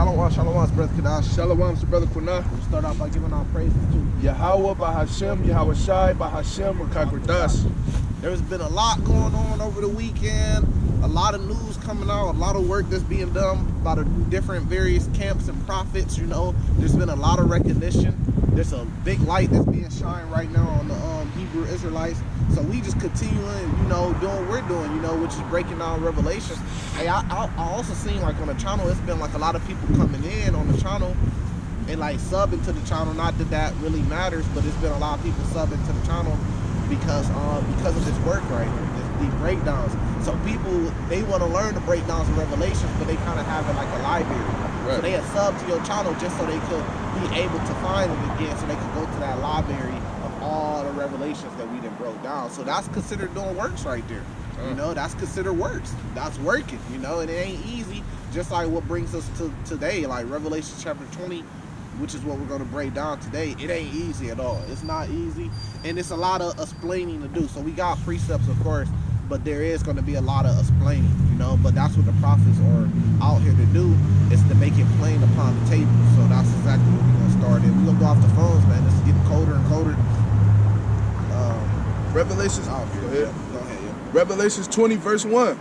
Shalom, shalom, brother Kadash. Shalom to Brother Quina. We'll start off by giving our praises to Yahweh, Bahashem, Yahweh Shai, Bahashem, Rakagradas. There's been a lot going on over the weekend, a lot of news coming out, a lot of work that's being done by the different various camps and prophets. You know, there's been a lot of recognition. There's a big light that's being shined right now on the Hebrew Israelites. So we just continuing, you know, doing what we're doing, you know, which is breaking down Revelation. Hey, I also seen like on the channel, it's been like a lot of people coming in on the channel and like subbing to the channel. Not that that really matters, but it's been a lot of people subbing to the channel because of this work right here, these breakdowns. So people, they want to learn the breakdowns of Revelations, but they kind of have it like a library. Right. So they had subbed to your channel just so they could be able to find it again, so they could go to that library of all the revelations that we done broke down. So that's considered doing works right there. You know, that's considered works. That's working, you know, and it ain't easy. Just like what brings us to today, like Revelation chapter 20, which is what we're going to break down today. It ain't easy at all. It's not easy, and it's a lot of explaining to do. So we got precepts, of course, but there is going to be a lot of explaining, you know, but that's what the prophets are out here to do, is to make it plain upon the table. So that's exactly what we're going to start in. We're going to go off the phones, man. It's getting colder and colder. Revelations, Go ahead, yeah. Revelations 20 verse 1.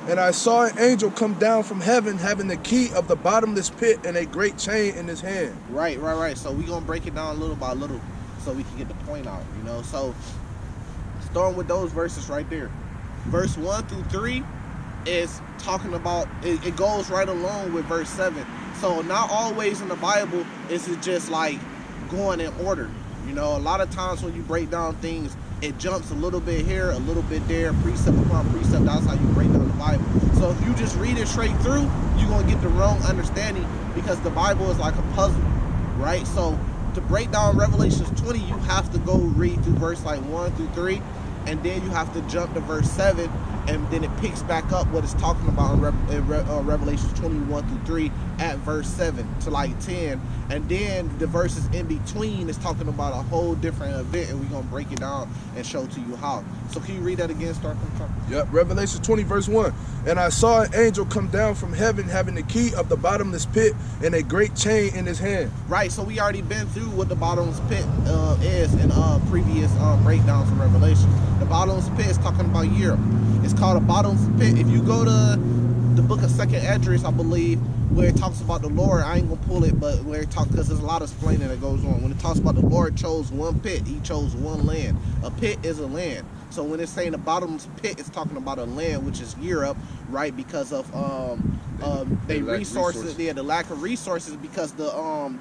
And I saw an angel come down from heaven, having the key of the bottomless pit and a great chain in his hand. Right. So we're going to break it down little by little so we can get the point out, you know. So starting with those verses right there. Verse 1 through 3 is talking about, it goes right along with verse 7. So not always in the Bible is it just like going in order. You know, a lot of times when you break down things, it jumps a little bit here, a little bit there, precept upon precept. That's how you break down the Bible. So if you just read it straight through, you're going to get the wrong understanding, because the Bible is like a puzzle, right? So to break down Revelations 20, you have to go read through verse like 1 through 3, and then you have to jump to verse 7, and then it picks back up what it's talking about in Revelations 21 through 3 at verse 7 to like 10. And then the verses in between is talking about a whole different event, and we're going to break it down and show to you how. So can you read that again, start from the top? Yep, Revelation 20 verse 1. And I saw an angel come down from heaven, having the key of the bottomless pit and a great chain in his hand. Right, so we already been through what the bottomless pit is in previous breakdowns of Revelation. The bottomless pit is talking about Europe. It's called a bottomless pit. If you go to the book of 2nd Esdras, I believe, where it talks about the Lord, I ain't gonna pull it, but where it talks, because there's a lot of explaining that goes on. When it talks about the Lord chose one pit, he chose one land. A pit is a land. So when it's saying the bottomless pit, it's talking about a land, which is Europe, right? Because of the resources, yeah, the lack of resources, because the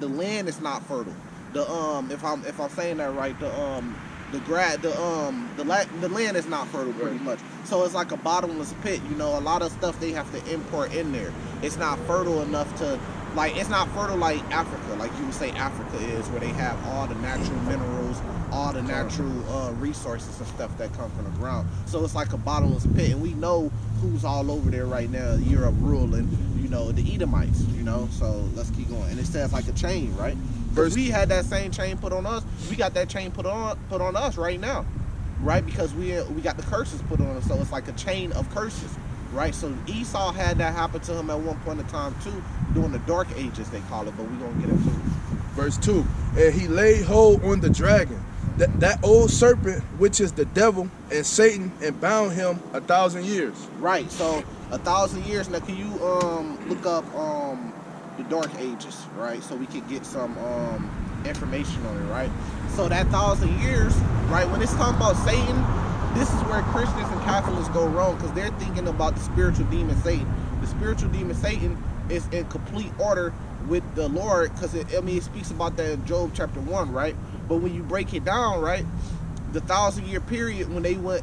land is not fertile. The if I'm saying that right, the land is not fertile pretty much. So it's like a bottomless pit, you know. A lot of stuff they have to import in there. It's not fertile enough to, like, it's not fertile like Africa, like you would say Africa is, where they have all the natural minerals, all the natural resources and stuff that come from the ground. So it's like a bottomless pit, and we know who's all over there right now, Europe ruling, you know, the Edomites, you know. So let's keep going. And it says like a chain, right? Because we had that same chain put on us. We got that chain put on us right now, right? Because we got the curses put on us. So it's like a chain of curses, right? So Esau had that happen to him at one point in time too, during the Dark Ages they call it, but we're gonna get into it. Verse 2. And he laid hold on the dragon, that old serpent, which is the devil and Satan, and bound him 1,000 years. Right. So 1,000 years. Now, can you look up the Dark Ages, right? So we could get some information on it, right? So that 1,000 years, right? When it's talking about Satan, this is where Christians and Catholics go wrong, because they're thinking about the spiritual demon Satan. The spiritual demon Satan is in complete order with the Lord, because it speaks about that in Job chapter 1, right? But when you break it down, right, the 1,000-year period when they was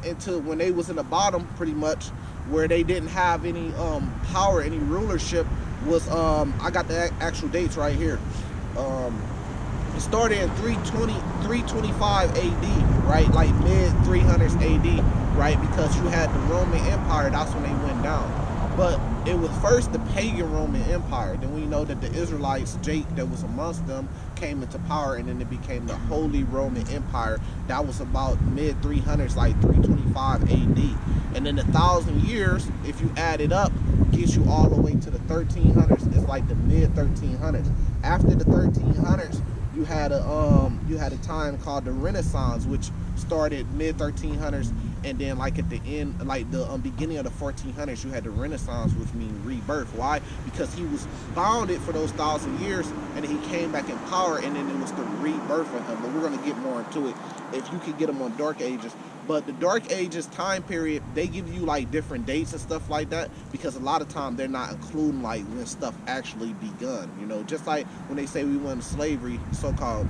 in the bottom, pretty much, where they didn't have any power, any rulership, was I got the actual dates right here. It started in 325 AD, right? Like mid 300s AD, right? Because you had the Roman Empire, that's when they went down. But it was first the pagan Roman Empire. Then we know that the Israelites, Jake, that was amongst them, came into power, and then it became the Holy Roman Empire. That was about mid 300s, like 325 AD. And then 1,000 years, if you add it up, gets you all the way to the 1300s. It's like the mid 1300s. After the 1300s, you had a time called the Renaissance, which started mid 1300s, and then like at the end, like the beginning of the 1400s, you had the Renaissance, which means rebirth. Why? Because he was bounded for those 1,000 years, and then he came back in power, and then it was the rebirth for him. But we're gonna get more into it if you could get them on Dark Ages. But the Dark Ages time period, they give you like different dates and stuff like that, because a lot of time they're not including like when stuff actually begun. You know, just like when they say we went into slavery, so-called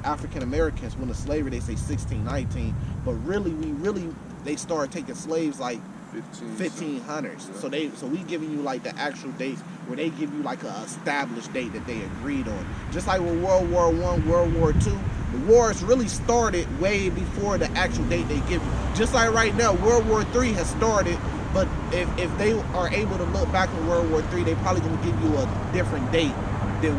African Americans went into slavery, they say 1619, but really they started taking slaves like 1500s. Yeah. So we giving you like the actual dates where they give you like a established date that they agreed on. Just like with World War I, World War II, the wars really started way before the actual date they give you. Just like right now, World War III has started, but if they are able to look back on World War III, they probably gonna give you a different date than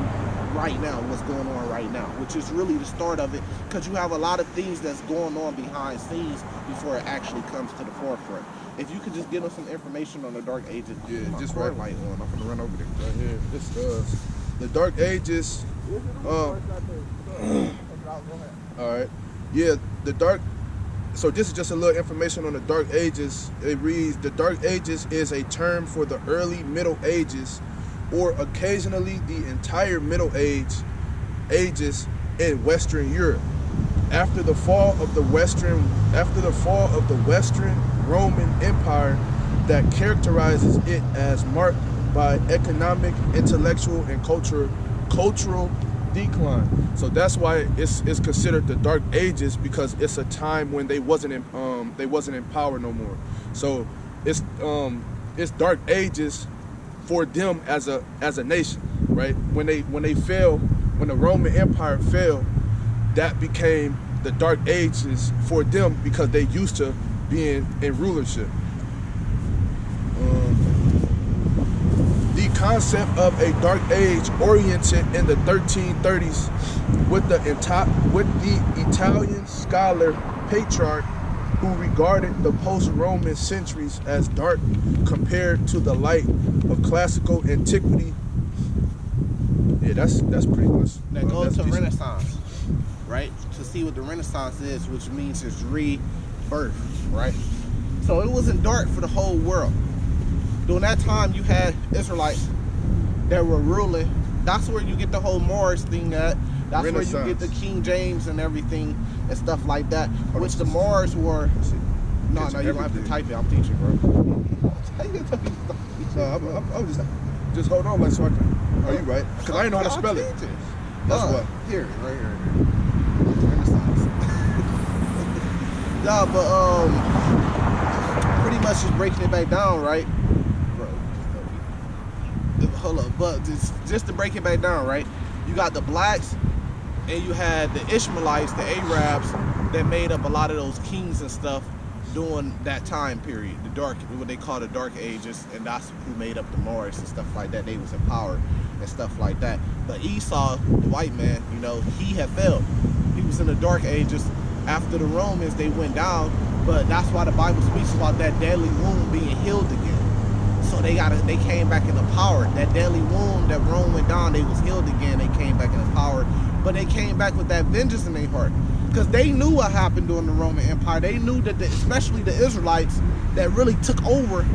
right now, what's going on right now, which is really the start of it, because you have a lot of things that's going on behind scenes before it actually comes to the forefront. If you could just give us some information on the Dark Ages. Yeah, just right light on. I'm gonna run over there. Right here. This the Dark Ages. All right. Yeah, the Dark. So this is just a little information on the Dark Ages. It reads: the Dark Ages is a term for the early Middle Ages, or occasionally the entire Middle Ages in Western Europe. After the fall of the Western Roman Empire that characterizes it as marked by economic, intellectual, and cultural decline. So that's why it's considered the Dark Ages, because it's a time when they wasn't in power no more. So it's Dark Ages for them as a nation, right? When they fell, when the Roman Empire fell, that became the Dark Ages for them, because they used to being in rulership. The concept of a Dark Age oriented in the 1330s with the Italian scholar Petrarch, who regarded the post-Roman centuries as dark compared to the light of classical antiquity. Yeah, that's pretty much. That goes to Renaissance, right? To see what the Renaissance is, which means it's rebirth, right? So it wasn't dark for the whole world. During that time, you had Israelites that were ruling. That's where you get the whole Moorish thing at. That's where you get the King James and everything and stuff like that. Which the Moors were. No, you don't have to type it. I'm teaching, bro. No, I'm just hold on, like, so I can. Are you right? Because I didn't know how to spell it. That's what. Here, right here. Renaissance. Yeah, but pretty much just breaking it back down, right? Hold up, but just to break it back down, right? You got the blacks, and you had the Ishmaelites, the Arabs, that made up a lot of those kings and stuff during that time period, what they call the Dark Ages, and that's who made up the Moors and stuff like that. They was in power and stuff like that. But Esau, the white man, you know, he had failed. He was in the Dark Ages. After the Romans, they went down, but that's why the Bible speaks about that deadly wound being healed again. So they came back into power. That deadly wound that Rome went down, they was healed again. They came back into power, but they came back with that vengeance in their heart, because they knew what happened during the Roman Empire. They knew that, especially the Israelites that really took over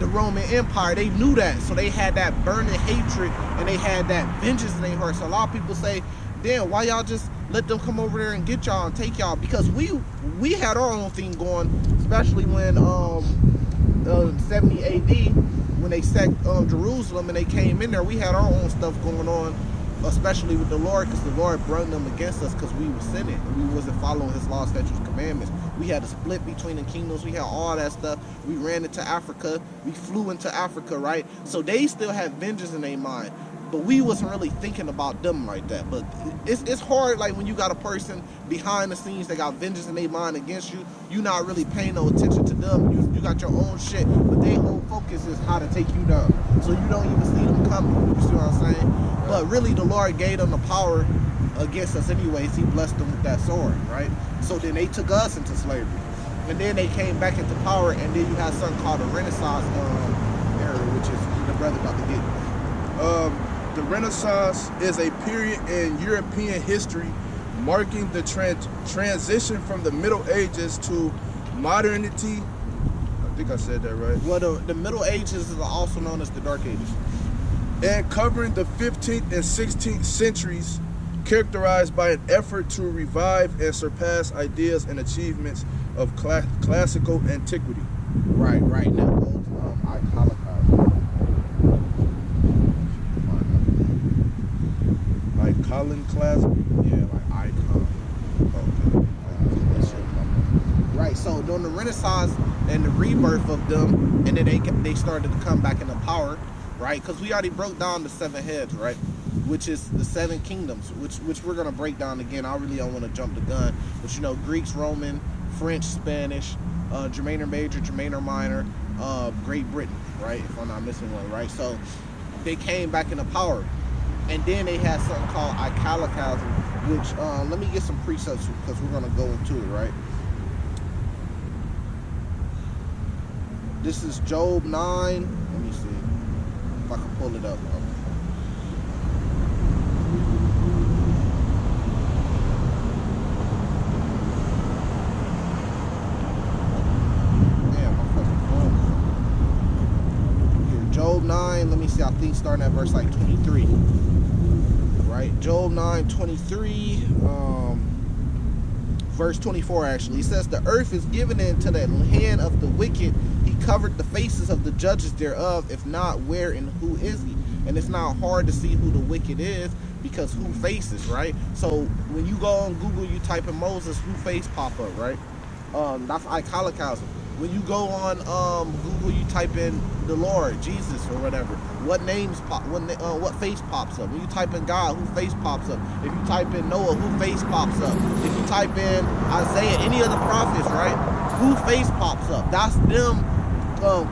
the Roman Empire, they knew that. So they had that burning hatred, and they had that vengeance in their heart. So a lot of people say, damn, why y'all just let them come over there and get y'all and take y'all? Because we had our own thing going, especially when 70 AD, when they sacked Jerusalem and they came in there. We had our own stuff going on, especially with the Lord, because the Lord brought them against us because we were sinning and we wasn't following his law, statutes, commandments. We had a split between the kingdoms. We had all that stuff. We ran into Africa. We flew into Africa, right? So they still had vengeance in their mind, but we wasn't really thinking about them like that. But it's hard, like, when you got a person behind the scenes that got vengeance in their mind against you, you not really paying no attention to them. You got your own shit, but their whole focus is how to take you down. So you don't even see them coming. You see what I'm saying? But really, the Lord gave them the power against us anyways. He blessed them with that sword, right? So then they took us into slavery. And then they came back into power, and then you had something called the Renaissance which is the brother about to get. The Renaissance is a period in European history marking the transition from the Middle Ages to modernity. I think I said that right. Well, the Middle Ages is also known as the Dark Ages. And covering the 15th and 16th centuries, characterized by an effort to revive and surpass ideas and achievements of classical antiquity. Right. Now, iconoclasm. Iconoclasm? Yeah, like icon. Okay. Right. So during the Renaissance and the rebirth of them, and then they started to come back into power, right? Because we already broke down the 7 heads, right? Which is the 7 kingdoms, which we're gonna break down again. I really don't want to jump the gun, but you know, Greeks, Roman, French, Spanish, Germanic Major, Germanic Minor, Great Britain, right? If I'm not missing one, right? So they came back into power, and then they had something called iconoclasm, which let me get some precepts because we're gonna go into it, right? This is Job 9. Let me see if I can pull it up. Job 9, let me see, I think starting at verse like 23, right? Job 9:23, verse 24 actually. He says, the earth is given into the hand of the wicked. He covered the faces of the judges thereof. If not, where and who is he? And it's not hard to see who the wicked is because who faces, right? So when you go on Google, you type in Moses, who face pop up, right? That's iconoclasm. When you go on Google, you type in the Lord, Jesus, or whatever. What names pop? What face pops up? When you type in God, who face pops up? If you type in Noah, who face pops up? If you type in Isaiah, any of the prophets, right? Who face pops up? That's them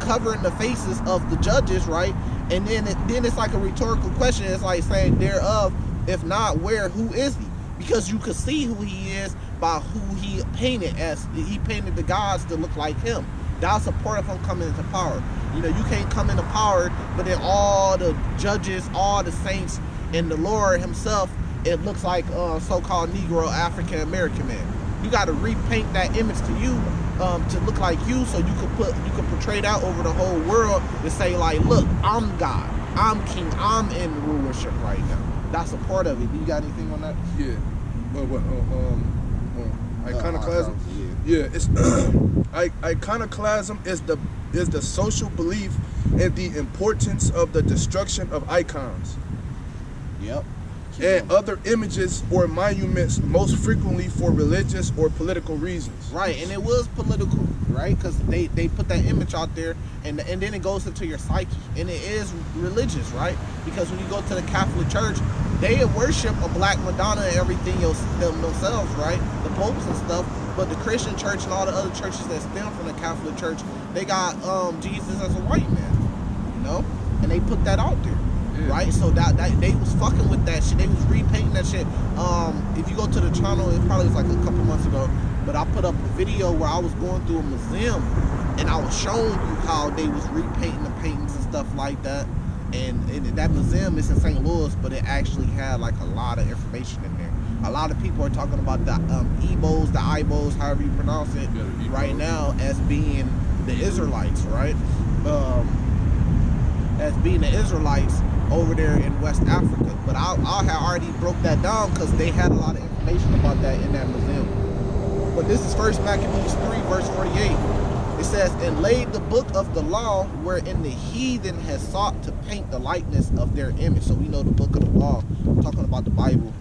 covering the faces of the judges, right? And then it's like a rhetorical question. It's like saying thereof, if not, where, who is he? Because you could see who he is by who he painted as. He painted the gods to look like him. That's a part of him coming into power. You know, you can't come into power, but then all the judges, all the saints, and the Lord himself, it looks like so-called Negro African American man. You got to repaint that image to you to look like you, so you could portray that over the whole world and say like, look, I'm God, I'm king, I'm in rulership right now. That's a part of it. Do you got anything on that? Yeah. Iconoclasm. Yeah, it's iconoclasm is the social belief in the importance of the destruction of icons. Yep. And other images or monuments, most frequently for religious or political reasons. Right, and it was political, right? Because they put that image out there, and then it goes into your psyche, and it is religious, right? Because when you go to the Catholic Church, they worship a black Madonna and everything themselves, right? The popes and stuff. But the Christian church and all the other churches that stem from the Catholic Church, they got Jesus as a white man, you know, and they put that out there. Right, so that they was fucking with that shit. They was repainting that shit. If you go to the channel, it probably was like a couple months ago, but I put up a video where I was going through a museum and I was showing you how they was repainting the paintings and stuff like that. And that museum is in St. Louis, but it actually had like a lot of information in there. A lot of people are talking about the Ebos, the Ibos, however you pronounce it, right now as being the Israelites, right? As being the Israelites over there in West Africa. But I had already broke that down because they had a lot of information about that in that museum. But this is 1 Maccabees 3, verse 48. It says, and laid the book of the law wherein the heathen has sought to paint the likeness of their image. So we know the book of the law, talking about the Bible,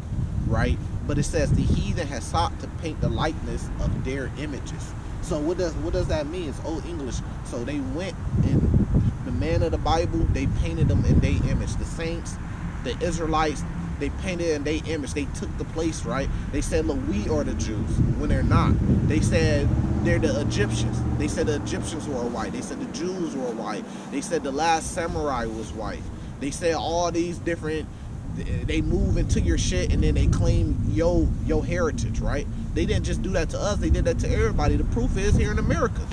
right? But it says the heathen has sought to paint the likeness of their images. So what does that mean? It's Old English. So they went and the man of the Bible, they painted them in their image. The saints, the Israelites, they painted in their image. They took the place, right? They said, look, we are the Jews, when they're not. They said they're the Egyptians. They said the Egyptians were white. They said the Jews were white. They said the last samurai was white. They said all these different, they move into your shit and then they claim your heritage, right? They didn't just do that to us. They did that to everybody. The proof is here in America.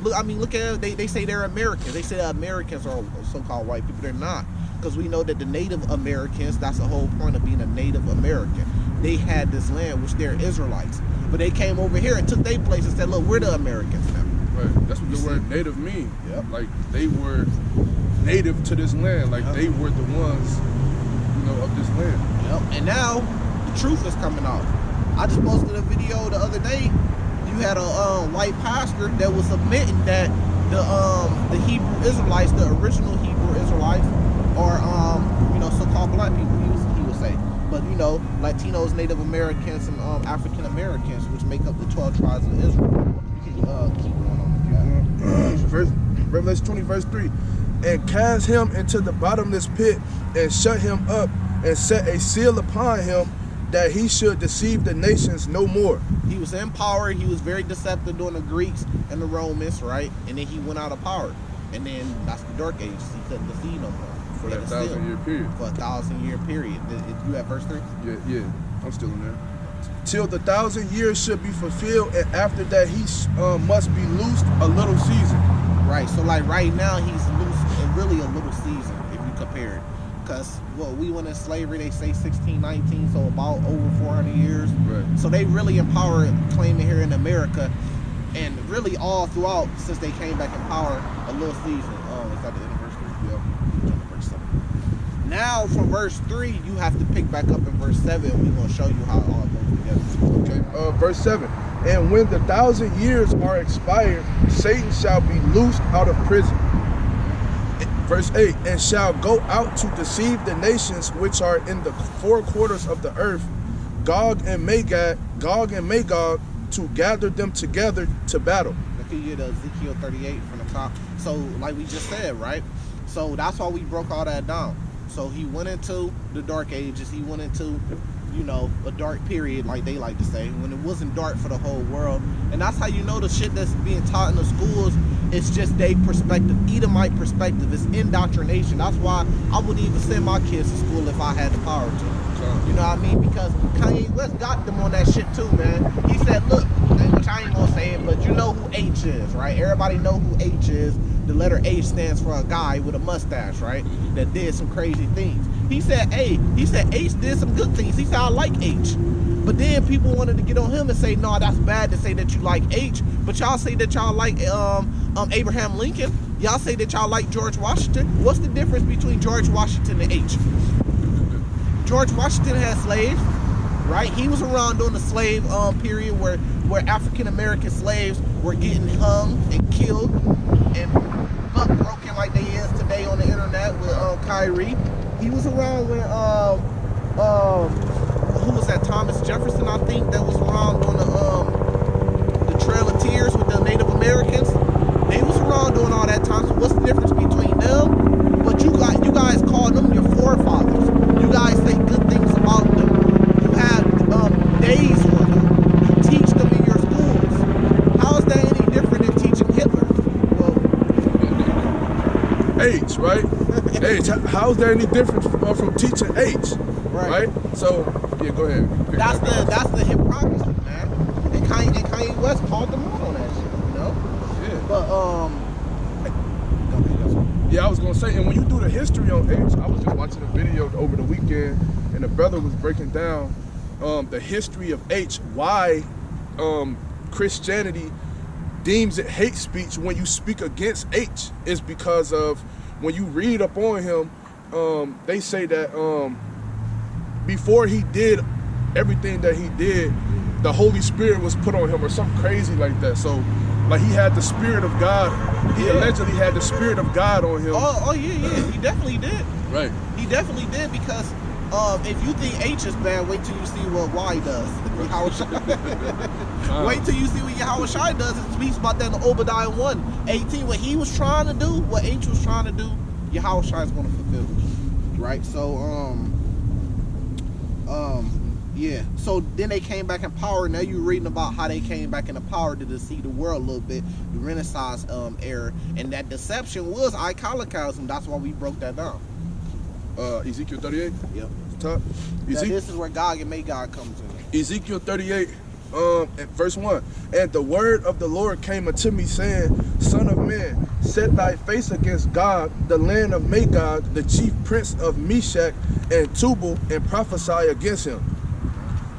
Look, I mean, look at they say they're Americans. They say that Americans are so-called white people. They're not, because we know that the Native Americans. That's the whole point of being a Native American. They had this land, which they're Israelites, but they came over here and took their place and said, "Look, we're the Americans now." Right. That's what the word native mean. Yep. Like they were native to this land. Like they were the ones, of this land. Yep. And now the truth is coming out. I just posted a video the other day. You had a white pastor that was admitting that the Hebrew Israelites, the original Hebrew Israelites, are so-called black people. He would say, but Latinos, Native Americans, and African Americans, which make up the 12 tribes of Israel. You can keep going on if you have. Revelation 20 verse 3, and cast him into the bottomless pit and shut him up and set a seal upon him, that he should deceive the nations no more. He was in power. He was very deceptive during the Greeks and the Romans, right? And then he went out of power. And then that's the Dark Ages. He couldn't deceive no more. For that 1,000-year period. For a 1,000-year period. You at verse 3? Yeah, I'm still in there. Till the 1,000 years should be fulfilled, and after that he must be loosed a little season. Right. So like right now he's loose, and really a little season if you compare it. Because we went in slavery, they say 1619, so about over 400 years. Right. So they really in power, claiming here in America, and really all throughout since they came back in power, a little season. Is that the end of verse 3? Yeah. Verse 7. Now from verse 3, you have to pick back up in verse 7. We're going to show you how it all goes together. Okay. Verse 7. And when the 1,000 years are expired, Satan shall be loosed out of prison. Verse 8, and shall go out to deceive the nations which are in the four quarters of the earth, Gog and Magog, to gather them together to battle. Look at you, the Ezekiel 38 from the top. So, like we just said, right? So that's why we broke all that down. So he went into the Dark Ages. He went into, a dark period, like they like to say, when it wasn't dark for the whole world. And that's how you know the shit that's being taught in the schools. It's just their perspective, Edomite perspective. It's indoctrination. That's why I wouldn't even send my kids to school if I had the power to. You know what I mean? Because Kanye West got them on that shit too, man. He said, look, which I ain't gonna say it, but you know who H is, right? Everybody know who H is. The letter H stands for a guy with a mustache, right? That did some crazy things. He said H did some good things. He said, I like H. But then people wanted to get on him and say, no, that's bad to say that you like H. But y'all say that y'all like Abraham Lincoln. Y'all say that y'all like George Washington. What's the difference between George Washington and H? George Washington had slaves, right? He was around during the slave period where African American slaves were getting hung and killed and buck broken like they is today on the internet with Kyrie. He was around when who was that? Thomas Jefferson, I think, that was around during the Trail of Tears with the Native Americans. They was around during all that time. So what's the difference between them? But you guys call them your forefathers. You guys say good things about them. You have days for them. You teach them in your schools. How is that any different than teaching Hitler? Well, H, right? H. How's that any different from teaching H? Right? So, yeah, go ahead. That's the hypocrisy, man. And Kanye West called them out on that shit, Yeah. But yeah, I was gonna say, and when you do the history on H, I was just watching a video over the weekend, and the brother was breaking down the history of H, why Christianity deems it hate speech when you speak against H. Is because of when you read up on him, they say that before he did everything that he did, the Holy Spirit was put on him or something crazy like that. So, like, he had the Spirit of God. He allegedly had the Spirit of God on him. Oh yeah. He definitely did. Right. He definitely did, because if you think H is bad, wait till you see what Y does. Wait till you see what Yahweh Shai does. It speaks about that in Obadiah 1:18. What he was trying to do, what H was trying to do, Yahweh Shai is going to fulfill. Right? So, yeah. So then they came back in power. Now you're reading about how they came back into power to deceive the world a little bit, the Renaissance era, and that deception was iconicalism. That's why we broke that down. Ezekiel 38. Yep. Top. This is where Gog and Magog comes in. Ezekiel 38 at verse 1. And the word of the Lord came unto me, saying, Son of man, set thy face against Gog, the land of Magog, the chief prince of Meshach and Tubal, and prophesy against him.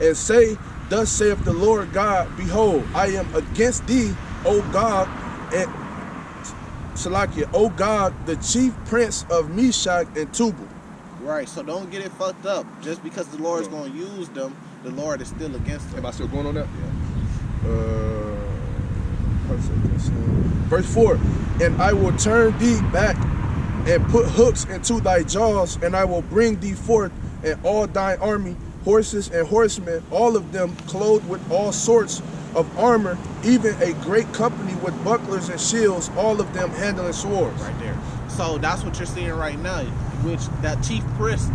And say, Thus saith the Lord God, Behold, I am against thee, O Gog, and Salakia, O Gog, the chief prince of Meshach and Tubal. Right, so don't get it fucked up. Just because the Lord is going to use them, the Lord is still against them. Am I still going on that? Yeah. Verse 4, And I will turn thee back and put hooks into thy jaws, and I will bring thee forth, and all thine army, horses and horsemen, all of them clothed with all sorts of armor, even a great company with bucklers and shields, all of them handling swords. Right there. So that's what you're seeing right now, which that chief prince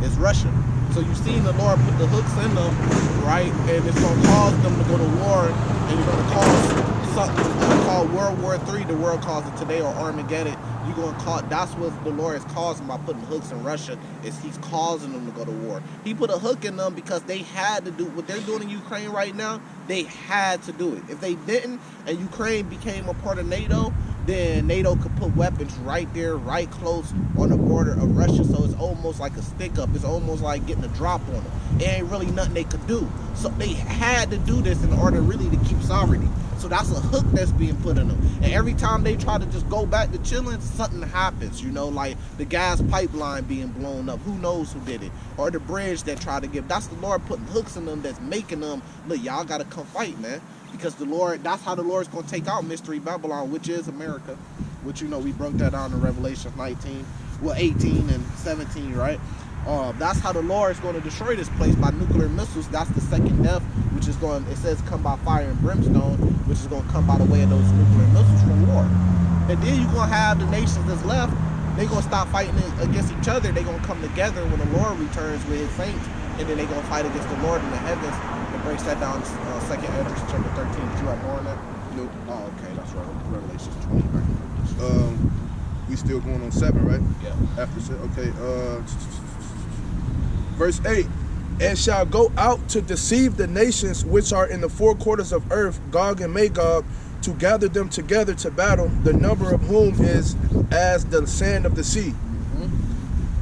is Russia. So you've seen the Lord put the hooks in them, right? And it's going to cause them to go to war, and you're going to cause something called World War III, the world calls it today, or Armageddon. You're going to call, that's what the Lord is causing by putting hooks in Russia, is he's causing them to go to war. He put a hook in them because they had to do what they're doing in Ukraine right now. They had to do it. If they didn't, and Ukraine became a part of NATO, then NATO could put weapons right there, right close on the border of Russia. So it's almost like a stick up. It's almost like getting a drop on them. It ain't really nothing they could do. So they had to do this in order really to keep sovereignty. So that's a hook that's being put in them. And every time they try to just go back to chilling, something happens, you know, like the gas pipeline being blown up. Who knows who did it? Or the bridge that tried to give. That's the Lord putting hooks in them that's making them, look, y'all got to come fight, man. Because the Lord, that's how the Lord's going to take out Mystery Babylon, which is America. Which, you know, we broke that down in Revelation 19, well, 18 and 17, right? That's how the Lord is going to destroy this place by nuclear missiles. That's the second death, which is going, it says come by fire and brimstone, which is going to come by the way of those nuclear missiles from war. And then you're going to have the nations that's left, they're going to stop fighting against each other. They're going to come together when the Lord returns with his saints, and then they're going to fight against the Lord in the heavens. It breaks that down in 2nd Esdras chapter 13. Did you have more on that? Nope. Oh, okay, that's right. Revelation 20 back in We still going on 7, right? Yeah. After, okay, verse 8, And shall go out to deceive the nations which are in the four quarters of earth, Gog and Magog, to gather them together to battle, the number of whom is as the sand of the sea.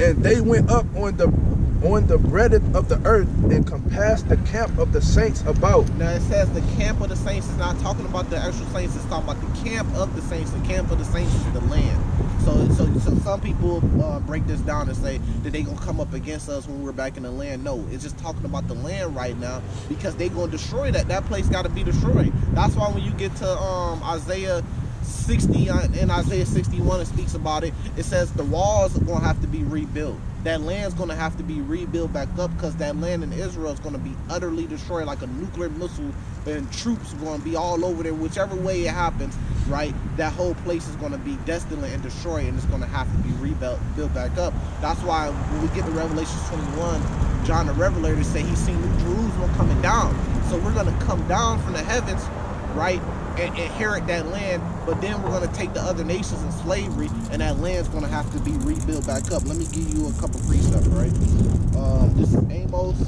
And they went up on the breadth of the earth and compassed the camp of the saints about. Now it says the camp of the saints is not talking about the actual saints, it's talking about the camp of the saints. The camp of the saints is the land. So some people break this down and say that they gonna come up against us when we're back in the land. No, it's just talking about the land right now, because they gonna destroy that. That place got to be destroyed. That's why when you get to Isaiah 60 and Isaiah 61, it speaks about it. It says the walls are gonna have to be rebuilt. That land's gonna have to be rebuilt back up, because that land in Israel is gonna be utterly destroyed like a nuclear missile, and troops are gonna be all over there. Whichever way it happens, right? That whole place is gonna be desolate and destroyed, and it's gonna have to be built back up. That's why when we get to Revelation 21, John the Revelator say he's seen New Jerusalem coming down. So we're gonna come down from the heavens, right? And inherit that land, but then we're going to take the other nations in slavery, and that land's going to have to be rebuilt back up. Let me give you a couple precepts, right? This is Amos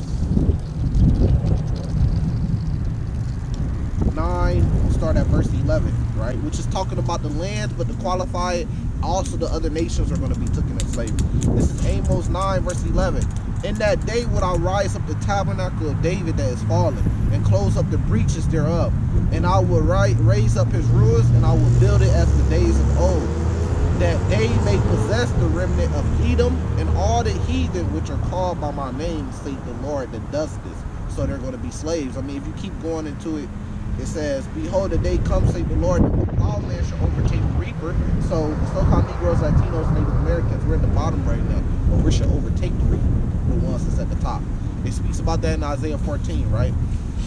9, we'll start at verse 11, right? Which is talking about the land, but to qualify it, also the other nations are going to be taken in slavery. This is Amos 9, verse 11. In that day would I rise up the tabernacle of David that is fallen, and close up the breaches thereof. And I will raise up his ruins, and I will build it as the days of old, that they may possess the remnant of Edom, and all the heathen which are called by my name, saith the Lord that does this. So they're going to be slaves. I mean, if you keep going into it, it says, Behold, the day comes, saith the Lord, that all men shall overtake the reaper. So the so-called Negroes, Latinos, Native Americans, we're at the bottom right now, but we shall overtake the reaper, the ones that's at the top. It speaks about that in Isaiah 14, right?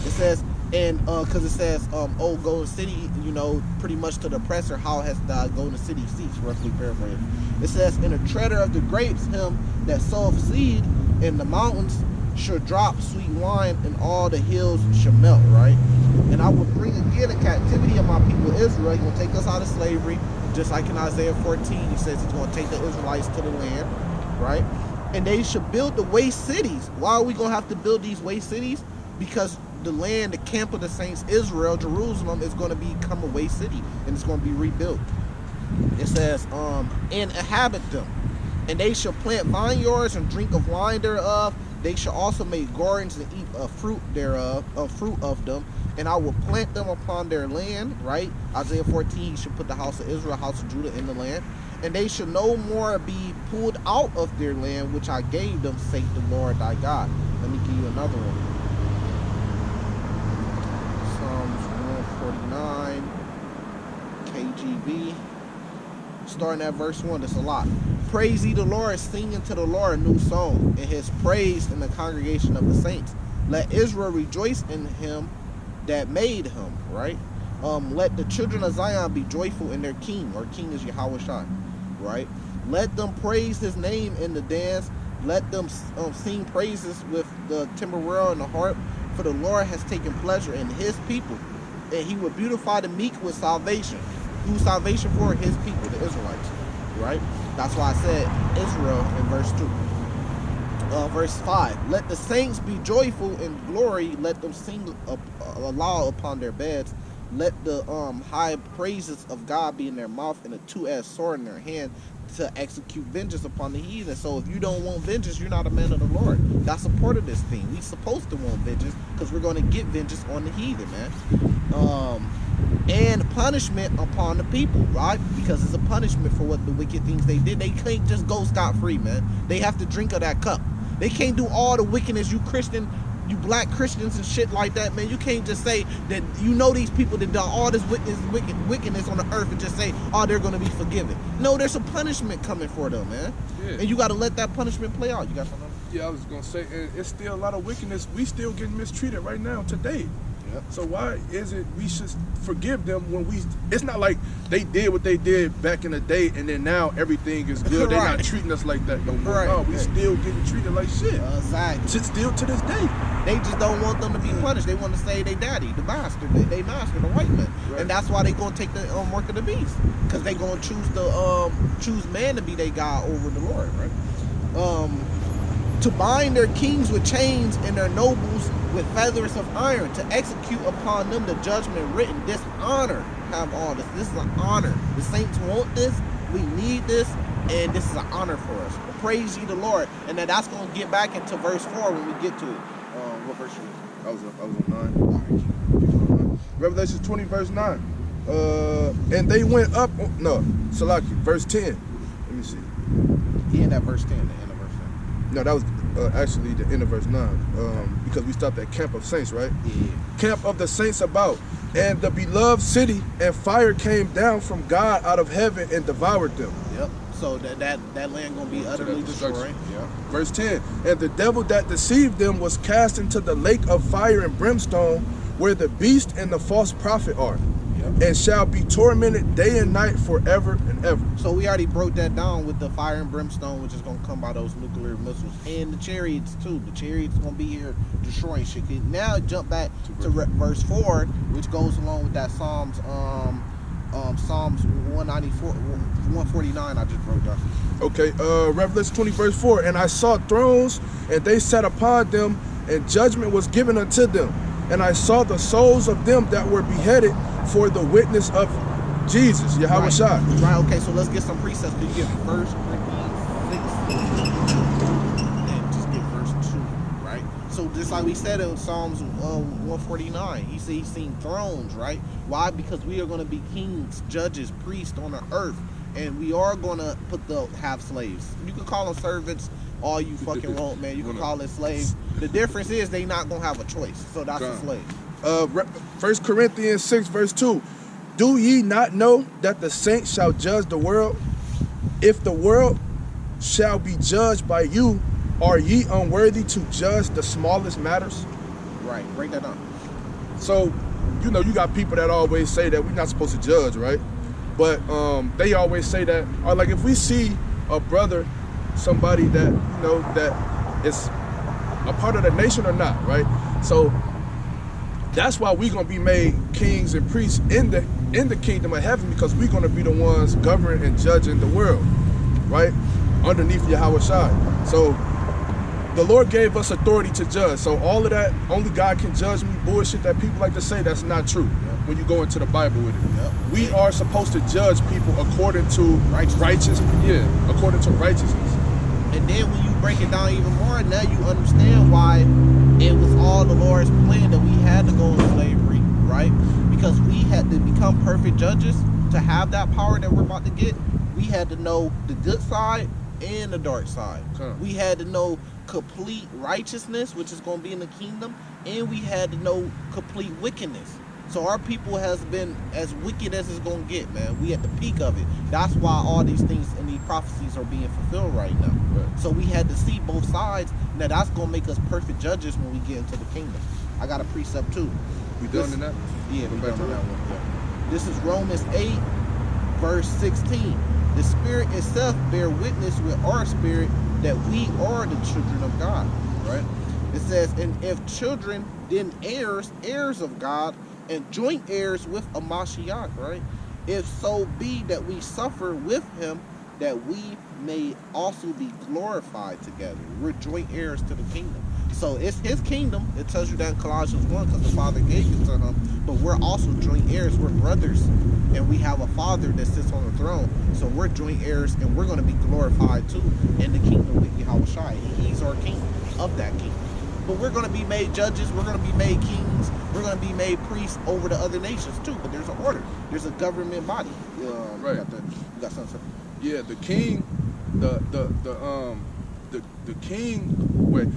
It says, and because it says, oh, Golden City, you know, pretty much to the oppressor, how has the Golden City ceased, roughly paraphrased. It says, and the treader of the grapes, him that soweth seed in the mountains, shall drop sweet wine, and all the hills shall melt, right? And I will bring again the captivity of my people Israel. He will take us out of slavery, just like in Isaiah 14, he says he's going to take the Israelites to the land, right? And they should build the waste cities. Why are we going to have to build these waste cities? Because the land, the camp of the saints, Israel, Jerusalem, is going to become a waste city, and it's going to be rebuilt. It says, and inhabit them, and they shall plant vineyards and drink of wine thereof. They shall also make gardens and eat of fruit thereof, of fruit of them. And I will plant them upon their land, right? Isaiah 14, he should put the house of Israel, house of Judah in the land. And they shall no more be pulled out of their land, which I gave them, saith the Lord thy God. Let me give you another one. Psalms 149, KGB. Starting at verse 1, that's a lot. Praise ye the Lord, sing unto the Lord a new song, and his praise in the congregation of the saints. Let Israel rejoice in him that made him, right? Let the children of Zion be joyful in their king, or king is Yahweh Shai, right? Let them praise his name in the dance. Let them sing praises with the timbrel and the harp, for the Lord has taken pleasure in his people, and he will beautify the meek with salvation. Who's salvation for? His people, the Israelites, right? That's why I said Israel in verse 2. Verse 5, let the saints be joyful in glory. Let them sing aloud upon their beds. Let the high praises of God be in their mouth, and a two-edged sword in their hand, to execute vengeance upon the heathen. So if you don't want vengeance, you're not a man of the Lord. That's a part of this thing. We're supposed to want vengeance, because we're going to get vengeance on the heathen, man. And punishment upon the people, right? Because it's a punishment for what the wicked things they did. They can't just go scot-free, man. They have to drink of that cup. They can't do all the wickedness, you black Christians and shit like that, man. You can't just say that you know these people that done all this wickedness on the earth and just say, oh, they're going to be forgiven. No, there's a punishment coming for them, man. Yeah. And you got to let that punishment play out. You got something? Yeah, I was going to say, and it's still a lot of wickedness. We still getting mistreated right now today. Yep. So why is it we should forgive them when it's not like they did what they did back in the day and then now everything is good. They're not treating us like that no more. Right. No, we still getting treated like shit. Exactly. Still to this day. They just don't want them to be punished. They want to say they daddy, the master, they master, the white man. Right. And that's why they gonna take the work of the beast. Because they gonna choose man to be their God over the Lord, right? To bind their kings with chains and their nobles with feathers of iron, to execute upon them the judgment written. Dishonor have all this. This is an honor. The saints want this. We need this, and this is an honor for us. Praise ye the Lord. And then that's going to get back into verse 4 when we get to it. What verse is it? I was on 9. Revelation 20, verse 9. And they went up. Salaki, verse 10. Let me see. He in that verse 10, the end of verse 10. No, that was actually the end of verse 9. Because we stopped at Camp of Saints, right? Yeah. Camp of the Saints about. And the beloved city, and fire came down from God out of heaven and devoured them. Yep. So that land gonna be utterly destroyed. Yeah. Verse 10. And the devil that deceived them was cast into the lake of fire and brimstone, where the beast and the false prophet are. Yep. And shall be tormented day and night forever and ever. So we already broke that down with the fire and brimstone, which is gonna come by those nuclear missiles, and the chariots too. The chariots gonna be here destroying shit. Now jump back to verse 4, which goes along with that Psalms 194, 149. I just wrote down. Okay, Revelation 20, verse 4. And I saw thrones, and they sat upon them, and judgment was given unto them. And I saw the souls of them that were beheaded for the witness of Jesus, Yahweh Shai. Right, okay, so let's get some precepts. Do you get verse 6? And just get verse 2, right? So just like we said in Psalms 149, he said he's seen thrones, right? Why? Because we are going to be kings, judges, priests on the earth. And we are going to have slaves. You can call them servants all you fucking want, man. You can call it slaves. The difference is they not going to have a choice. So that's a slave. 1 Corinthians 6, verse 2. Do ye not know that the saints shall judge the world? If the world shall be judged by you, are ye unworthy to judge the smallest matters? Right, break that down. So, you got people that always say that we're not supposed to judge, right? But they always say that, or like if we see a brother, somebody that, that is a part of the nation or not, right? So that's why we're gonna be made kings and priests in the kingdom of heaven, because we're gonna be the ones governing and judging the world, right? Underneath Yahweh Shai. So the Lord gave us authority to judge. So all of that, only God can judge me, bullshit that people like to say, that's not true. When you go into the Bible with it, we are supposed to judge people according to righteousness. According to righteousness. And then when you break it down even more, now you understand why it was all the Lord's plan that we had to go in slavery, right? Because we had to become perfect judges to have that power that we're about to get. We had to know the good side and the dark side. We had to know complete righteousness, which is going to be in the kingdom, and we had to know complete wickedness. So our people has been as wicked as it's going to get, man. We at the peak of it. That's why all these things and these prophecies are being fulfilled right now. So we had to see both sides. Now that's going to make us perfect judges when we get into the kingdom. I got a precept too. We done in that? Yeah, we done on that one. Yeah. This is Romans 8, verse 16. The Spirit itself bear witness with our spirit that we are the children of God. Right? It says, and if children, then heirs, heirs of God, and joint heirs with a Mashiach, right? If so be that we suffer with him, that we may also be glorified together. We're joint heirs to the kingdom. So it's his kingdom. It tells you that in Colossians 1 because the Father gave it to him. But we're also joint heirs. We're brothers. And we have a Father that sits on the throne. So we're joint heirs and we're going to be glorified too in the kingdom with Yahushua. He's our king of that kingdom. But we're going to be made judges. We're going to be made kings. We're going to be made priests over the other nations too. But there's an order. There's a government body. Right. You got something? Yeah, the king, the king. Wait,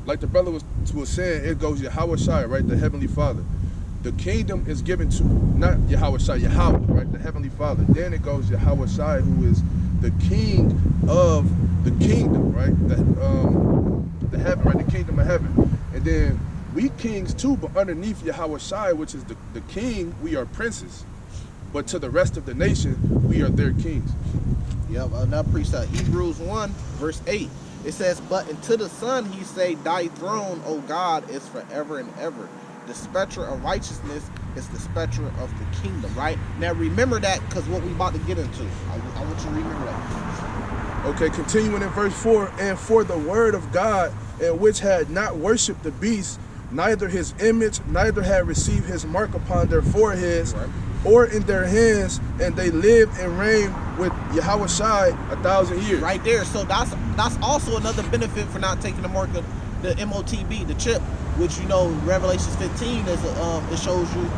like the brother was saying, it goes Yahushua, right? The Heavenly Father. The kingdom is given to not Yahushua, Yahweh, right? The Heavenly Father. Then it goes Yahushua, who is the king of the kingdom, right? The heaven, right? The kingdom of heaven. And then we kings too, but underneath Yahushua, which is the king, we are princes. But to the rest of the nation, we are their kings. Yep, another precept. Hebrews 1, verse 8. It says, but unto the Son he say, thy throne, O God, is forever and ever. The spectre of righteousness is the spectre of the kingdom, right? Now remember that, because what we about to get into. I want you to remember that. Okay, continuing in verse 4, and for the word of God, in which had not worshipped the beast, neither his image, neither had received his mark upon their foreheads, right, or in their hands, and they lived and reigned with Yahushua 1,000 years. Right there. So that's also another benefit for not taking the mark of the MOTB, the chip, which you know Revelations 15 is it shows you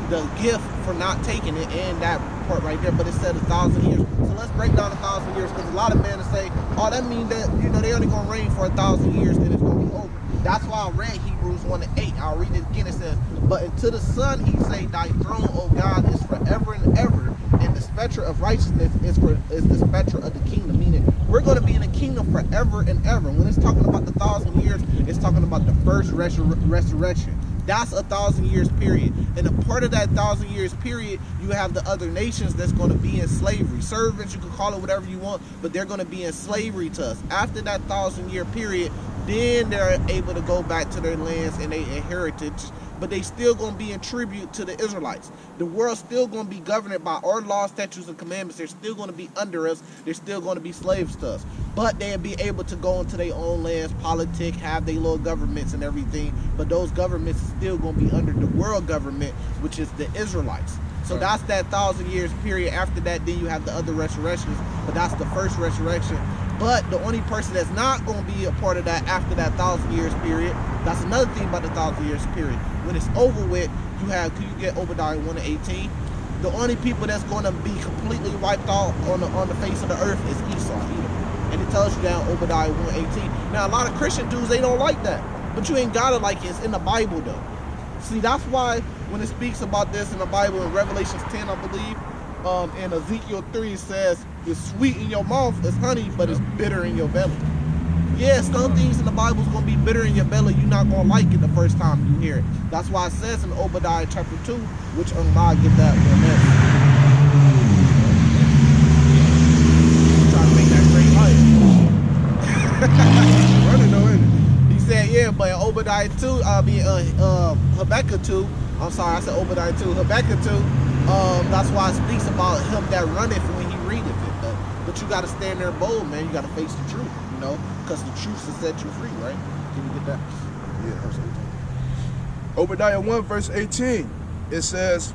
the gift for not taking it, and that part right there. But it said 1,000 years. So let's break down 1,000 years, because a lot of men say, oh, that means that they only gonna reign for 1,000 years, then it's gonna be over. That's why I read Hebrews 1 to 8. I'll read it again. It says, but unto the Son he say, thy throne, O God, is forever and ever, and the spectre of righteousness is the spectre of the kingdom. Meaning, we're going to be in the kingdom forever and ever. When it's talking about the 1,000 years, it's talking about the first resurrection. That's 1,000 years period. And a part of that 1,000 years period, you have the other nations that's going to be in slavery. Servants, you can call it whatever you want, but they're going to be in slavery to us. After that 1,000 year period, then they're able to go back to their lands and their heritage, but they still going to be in tribute to the Israelites. The world's still going to be governed by our laws, statutes, and commandments. They're still going to be under us. They're still going to be slaves to us. But they'll be able to go into their own lands, politic, have their little governments and everything. But those governments are still going to be under the world government, which is the Israelites. So that's that 1,000 years period. After that, then you have the other resurrections, but that's the first resurrection. But the only person that's not going to be a part of that after that 1,000 years period, that's another thing about the 1,000 years period. When it's over with, you get Obadiah 1 to 18. The only people that's going to be completely wiped out on the face of the earth is Esau, Edom. And it tells you that in Obadiah 1 to 18. Now, a lot of Christian dudes, they don't like that. But you ain't got to like it. It's in the Bible, though. See, that's why when it speaks about this in the Bible, in Revelations 10, I believe, and Ezekiel 3 says, it's sweet in your mouth as honey, but it's bitter in your belly. Yeah, some things in the Bible is going to be bitter in your belly. You're not going to like it the first time you hear it. That's why it says in Obadiah chapter 2, which I get that one next. Trying to make that great light. Running though, ain't it? He said, yeah, but in Obadiah 2, Habakkuk 2, I'm sorry, I said Obadiah 2, Habakkuk 2, that's why it speaks about him that runneth when he readeth it. But you got to stand there bold, man. You got to face the truth, you know, because the truth will set you free, right? Can you get that? Yeah. Verse 18. Obadiah 1 verse 18. It says,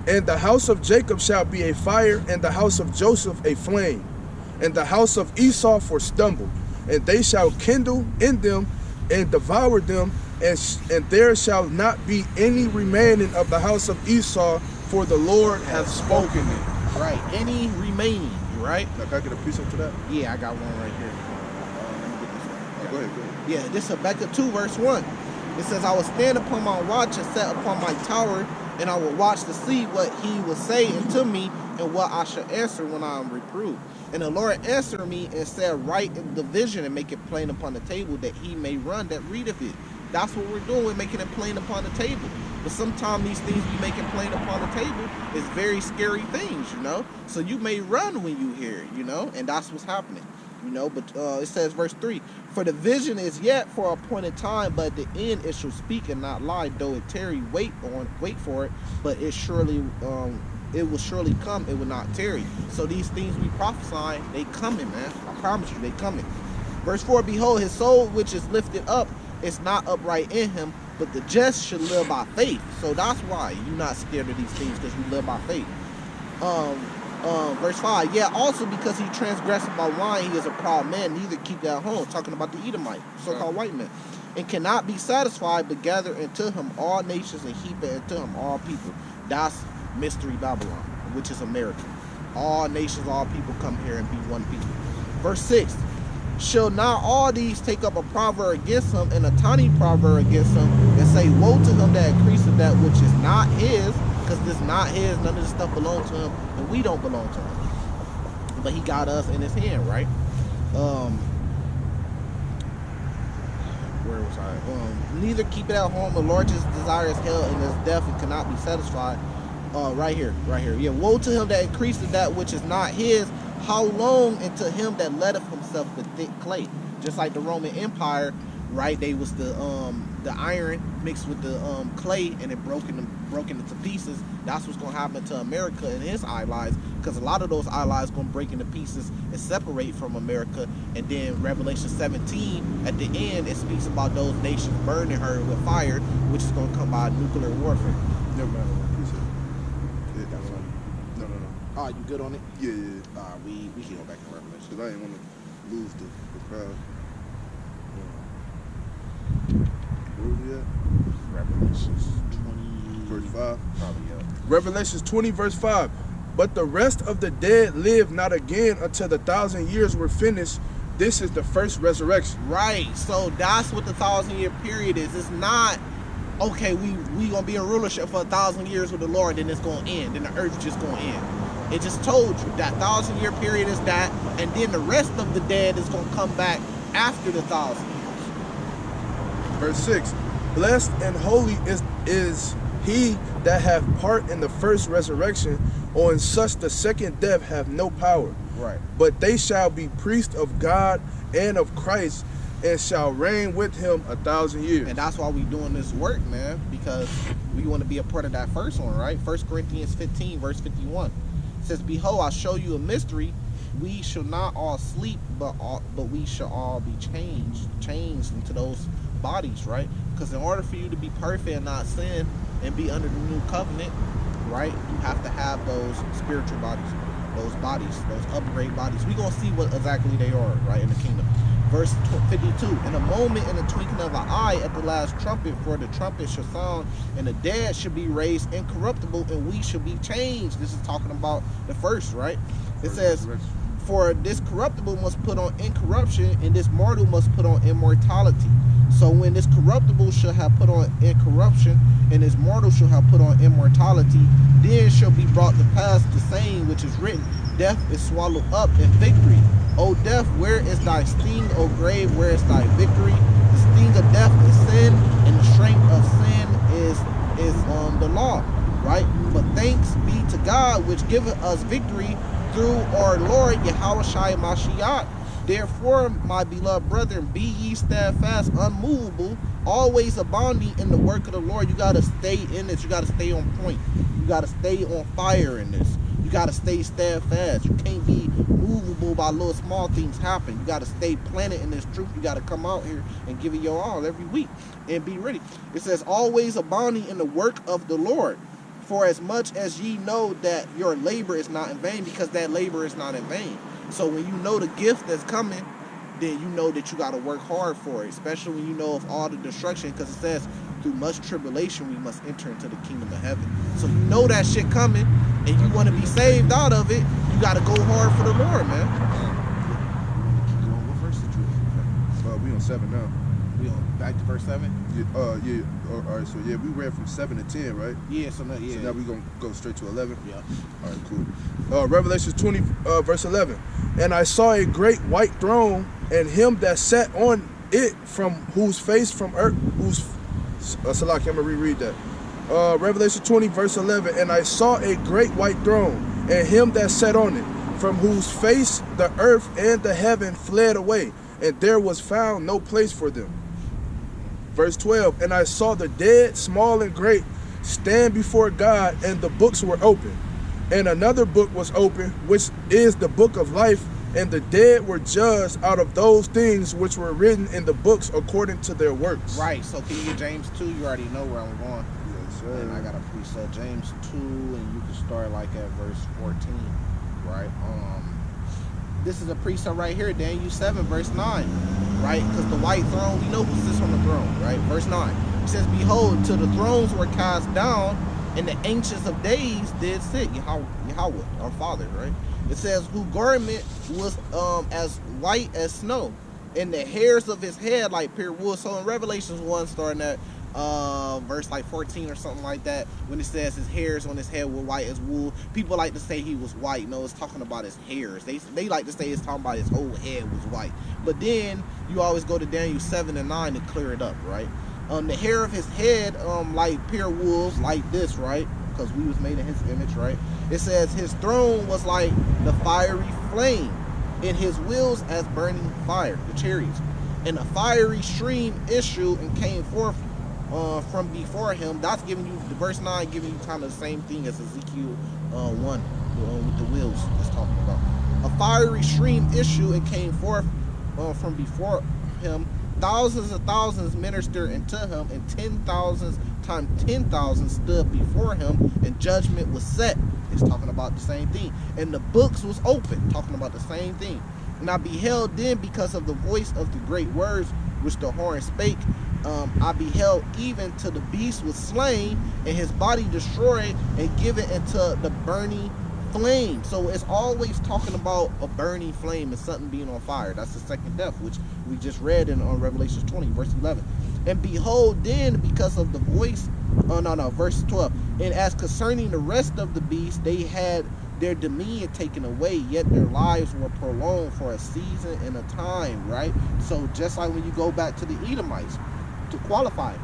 "And the house of Jacob shall be a fire, and the house of Joseph a flame, and the house of Esau for stubble, and they shall kindle in them and devour them, and there shall not be any remaining of the house of Esau, for the Lord hath spoken it." Right. Any remaining, right? Now, can I get a piece up to that? Yeah, I got one right here. Let me get this one. Oh, go ahead. Yeah, this is Habakkuk 2, verse 1. It says, "I will stand upon my watch and set upon my tower, and I will watch to see what he will say unto me, and what I shall answer when I am reproved. And the Lord answered me and said, Write in the vision and make it plain upon the table, that he may run that readeth it." That's what we're doing, we're making it plain upon the table. But sometimes these things we make it plain upon the table is very scary things, you know. So you may run when you hear it, you know, and that's what's happening, you know. But it says, verse 3, "For the vision is yet for a appointed time, but at the end it shall speak and not lie. Though it tarry, wait for it, but it surely it will surely come, it will not tarry." So these things we prophesy, they coming, man. I promise you, they coming. Verse 4, "Behold, his soul which is lifted up is not upright in him, but the just should live by faith." So that's why you're not scared of these things, because you live by faith. Verse 5, "Yeah, also because he transgressed by wine, he is a proud man, neither keep that home." Talking about the Edomite, so-called white man. "And cannot be satisfied, but gather into him all nations, and heap it into him all people." That's Mystery Babylon, which is America. All nations, all people come here and be one people. Verse 6, "Shall not all these take up a proverb against him, and a tiny proverb against him, and say, Woe to him that increaseth that which is not his," because this not his, none of this stuff belongs to him, and we don't belong to him. But he got us in his hand, right? Where was I? "Neither keep it at home, the Lord just desires hell, and his death, and cannot be satisfied." Right here. Yeah, "Woe to him that increaseth that which is not his. How long? And to him that letteth himself with thick clay." Just like the Roman Empire, right? They was the iron mixed with the clay, and it broken into pieces. That's what's gonna happen to America and his allies, because a lot of those allies gonna break into pieces and separate from America. And then Revelation 17 at the end, it speaks about those nations burning her with fire, which is gonna come by nuclear warfare. Never mind. No. Oh, you good on it? Yeah. We can go back to Revelation. Because I didn't want to lose the crowd. Where was we at? Revelations 20. Verse 5. Probably, yeah. Revelations 20 verse 5. "But the rest of the dead live not again until the 1,000 years were finished. This is the first resurrection." Right. So that's what the 1,000-year period is. It's not, okay, we gonna be in rulership for 1,000 years with the Lord, then it's gonna end, and the earth just gonna end. It just told you that 1,000-year period is that, and then the rest of the dead is gonna come back after the 1,000 years. Verse 6. "Blessed and holy is he that hath part in the first resurrection. On such the second death hath no power. Right. But they shall be priests of God and of Christ, and shall reign with him 1,000 years." And that's why we doing this work, man, because we want to be a part of that first one, right? 1 Corinthians 15, verse 51. It says, "Behold, I show you a mystery. We shall not all sleep, but we shall all be changed into those bodies," right? Because in order for you to be perfect and not sin and be under the new covenant, right, you have to have those spiritual bodies, those upgrade bodies. We're going to see what exactly they are, right, in the kingdom. Verse 52, "In a moment, in the twinkling of an eye, at the last trumpet, for the trumpet shall sound, and the dead shall be raised incorruptible, and we shall be changed." This is talking about the first, right? It says, "For this corruptible must put on incorruption, and this mortal must put on immortality. So when this corruptible shall have put on incorruption, and this mortal shall have put on immortality, then shall be brought to pass the saying which is written, Death is swallowed up in victory. O death, where is thy sting? O grave, where is thy victory? The sting of death is sin, and the strength of sin is the law," right? "But thanks be to God, which giveth us victory through our Lord Yahushua Mashiach. Therefore, my beloved brethren, be ye steadfast, unmovable, always abounding in the work of the Lord." You got to stay in this. You got to stay on point. You got to stay on fire in this. You got to stay steadfast. You can't be movable by little small things happen. You got to stay planted in this truth. You got to come out here and give it your all every week and be ready. It says, always abounding in the work of the Lord, for as much as ye know that your labor is not in vain, because that labor is not in vain. So when you know the gift that's coming, then you know that you got to work hard for it, especially when you know of all the destruction, because it says, through much tribulation we must enter into the kingdom of heaven. So you know that shit coming, and you want to be saved out of it, you got to go hard for the Lord, man. What verse did you We on 7 now. We on back to verse 7? Yeah, all right, so yeah, we read from 7 to 10, right? Yeah, so now, So now we're going to go straight to 11? Yeah. All right, cool. Revelation 20, verse 11. And I saw a great white throne, and him that sat on it, from whose face from earth, Salaki, I'm going to reread that. Revelation 20, verse 11. And I saw a great white throne, and him that sat on it, from whose face the earth and the heaven fled away, and there was found no place for them. Verse 12. And I saw the dead, small and great, stand before God, and the books were open. And another book was open, which is the book of life, and the dead were judged out of those things which were written in the books according to their works. Right, so can you get James 2? You already know where I'm going. Yes, sir. And I got a preset, James 2, and you can start like at verse 14, right? This is a precept right here, Daniel 7, verse 9, right? Because the white throne, we know who sits on the throne, right? Verse 9, it says, behold, till the thrones were cast down, and the ancients of days did sit, Yahweh, our Father, right? It says, whose garment was as white as snow, and the hairs of his head like pure wool. So in Revelations 1, starting at verse like 14 or something like that, when it says his hairs on his head were white as wool, people like to say he was white. No, it's talking about his hairs. They like to say it's talking about his whole head was white. But then you always go to Daniel 7 and 9 to clear it up, right? The hair of his head like pure wool, like this, right? Because we was made in his image, right? It says his throne was like the fiery flame, and his wheels as burning fire, the chariots. And a fiery stream issued and came forth from before him. That's giving you, the verse 9 giving you kind of the same thing as Ezekiel 1 with the wheels it's talking about. A fiery stream issued and came forth from before him. Thousands of thousands ministered unto him, and 10,000 times 10,000 stood before him, and judgment was set. It's talking about the same thing. And the books was open, talking about the same thing. And I beheld then, because of the voice of the great words which the horn spake, I beheld even to the beast was slain, and his body destroyed and given into the burning flame. So it's always talking about a burning flame and something being on fire. That's the second death, which we just read in Revelation 20, verse 11. And behold then, because of the voice, verse 12. And as concerning the rest of the beasts, they had their dominion taken away, yet their lives were prolonged for a season and a time, right? So just like when you go back to the Edomites to qualify,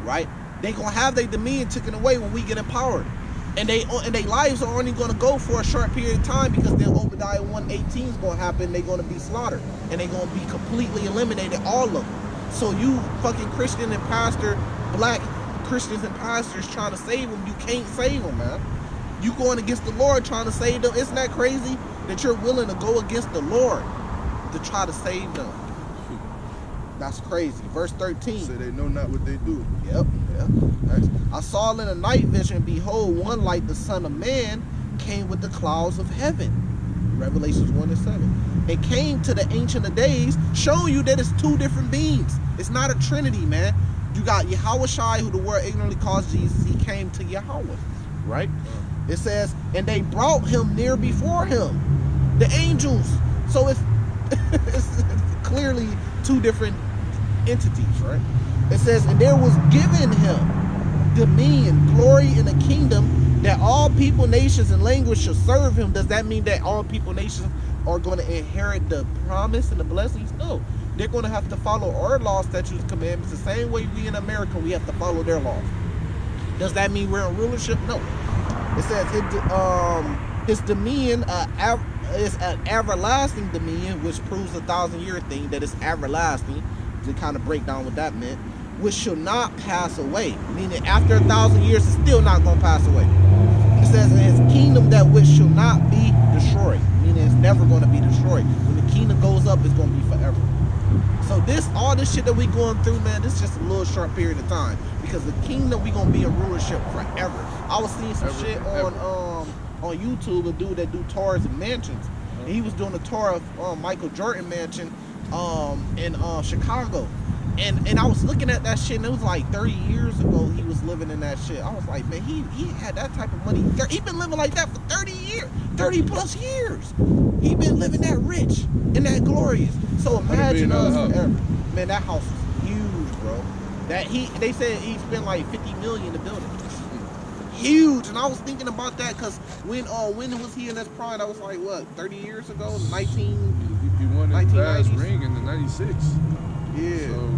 right? They gonna have their dominion taken away when we get empowered. And they lives are only going to go for a short period of time, because then Obadiah 1:18 is going to happen. They're going to be slaughtered, and they're going to be completely eliminated, all of them. So you fucking Christian and pastor, black Christians and pastors trying to save them, you can't save them, man. You going against the Lord trying to save them. Isn't that crazy that you're willing to go against the Lord to try to save them? That's crazy. Verse 13. Say they know not what they do. Yep. I saw in a night vision, behold, one like the Son of Man came with the clouds of heaven. Revelations 1 and 7. It came to the Ancient of Days, showing you that it's two different beings. It's not a trinity, man. You got Yahweh Shai, who the world ignorantly calls Jesus. He came to Yahweh, right? It says, and they brought him near before him, the angels. So it's clearly two different entities, right? It says, and there was given him dominion, glory, and a kingdom, that all people, nations, and languages shall serve him. Does that mean that all people, nations are going to inherit the promise and the blessings? No. They're going to have to follow our laws, statutes, commandments, the same way we in America, we have to follow their laws. Does that mean we're in rulership? No. It says his dominion is an everlasting dominion, which proves 1,000-year thing, that it's everlasting, to kind of break down what that meant, which shall not pass away. Meaning after 1,000 years, it's still not going to pass away. It says, in his kingdom that which shall not be destroyed, meaning it's never going to be destroyed. When the kingdom goes up, it's going to be forever. So all this shit that we going through, man, this is just a little short period of time, because the kingdom, we gonna be in rulership forever. I was seeing some shit on YouTube, a dude that do tours of mansions, and he was doing a tour of Michael Jordan mansion in Chicago, and I was looking at that shit, and it was like 30 years ago he was living in that shit. I was like, man, he had that type of money. He been living like that for 30 plus years. He been living that rich and that glorious. So imagine us forever. Man, that house is huge, bro. They said he spent like 50 million to build it. Huge. And I was thinking about that because when was he in his prime? I was like, what, 30 years ago? He won his last ring in the 96. Yeah. So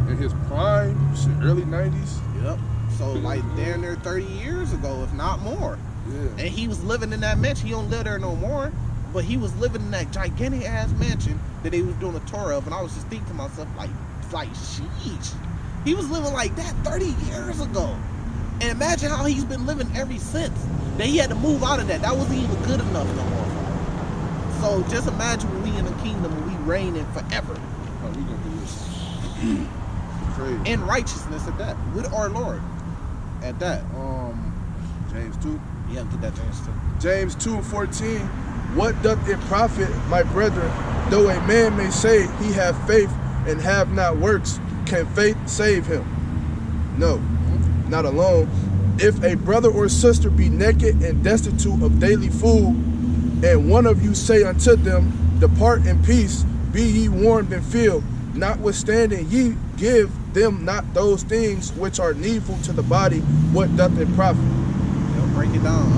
in his prime, early 90s. Yep. So like damn near 30 years ago, if not more. Yeah. And he was living in that mansion. He don't live there no more. But he was living in that gigantic ass mansion that they was doing a tour of, and I was just thinking to myself, like sheesh. He was living like that 30 years ago. And imagine how he's been living ever since. That he had to move out of that. That wasn't even good enough no more. So just imagine when we in the kingdom and we reigning forever. Oh, we gonna do this. Crazy. In righteousness at that. With our Lord. At that. James 2. Yeah, get that James 2. James 2:14. What doth it profit, my brethren, though a man may say he have faith and have not works? Can faith save him? No, not alone. If a brother or sister be naked and destitute of daily food, and one of you say unto them, depart in peace, be ye warmed and filled, notwithstanding ye give them not those things which are needful to the body, what doth it profit? Break it down.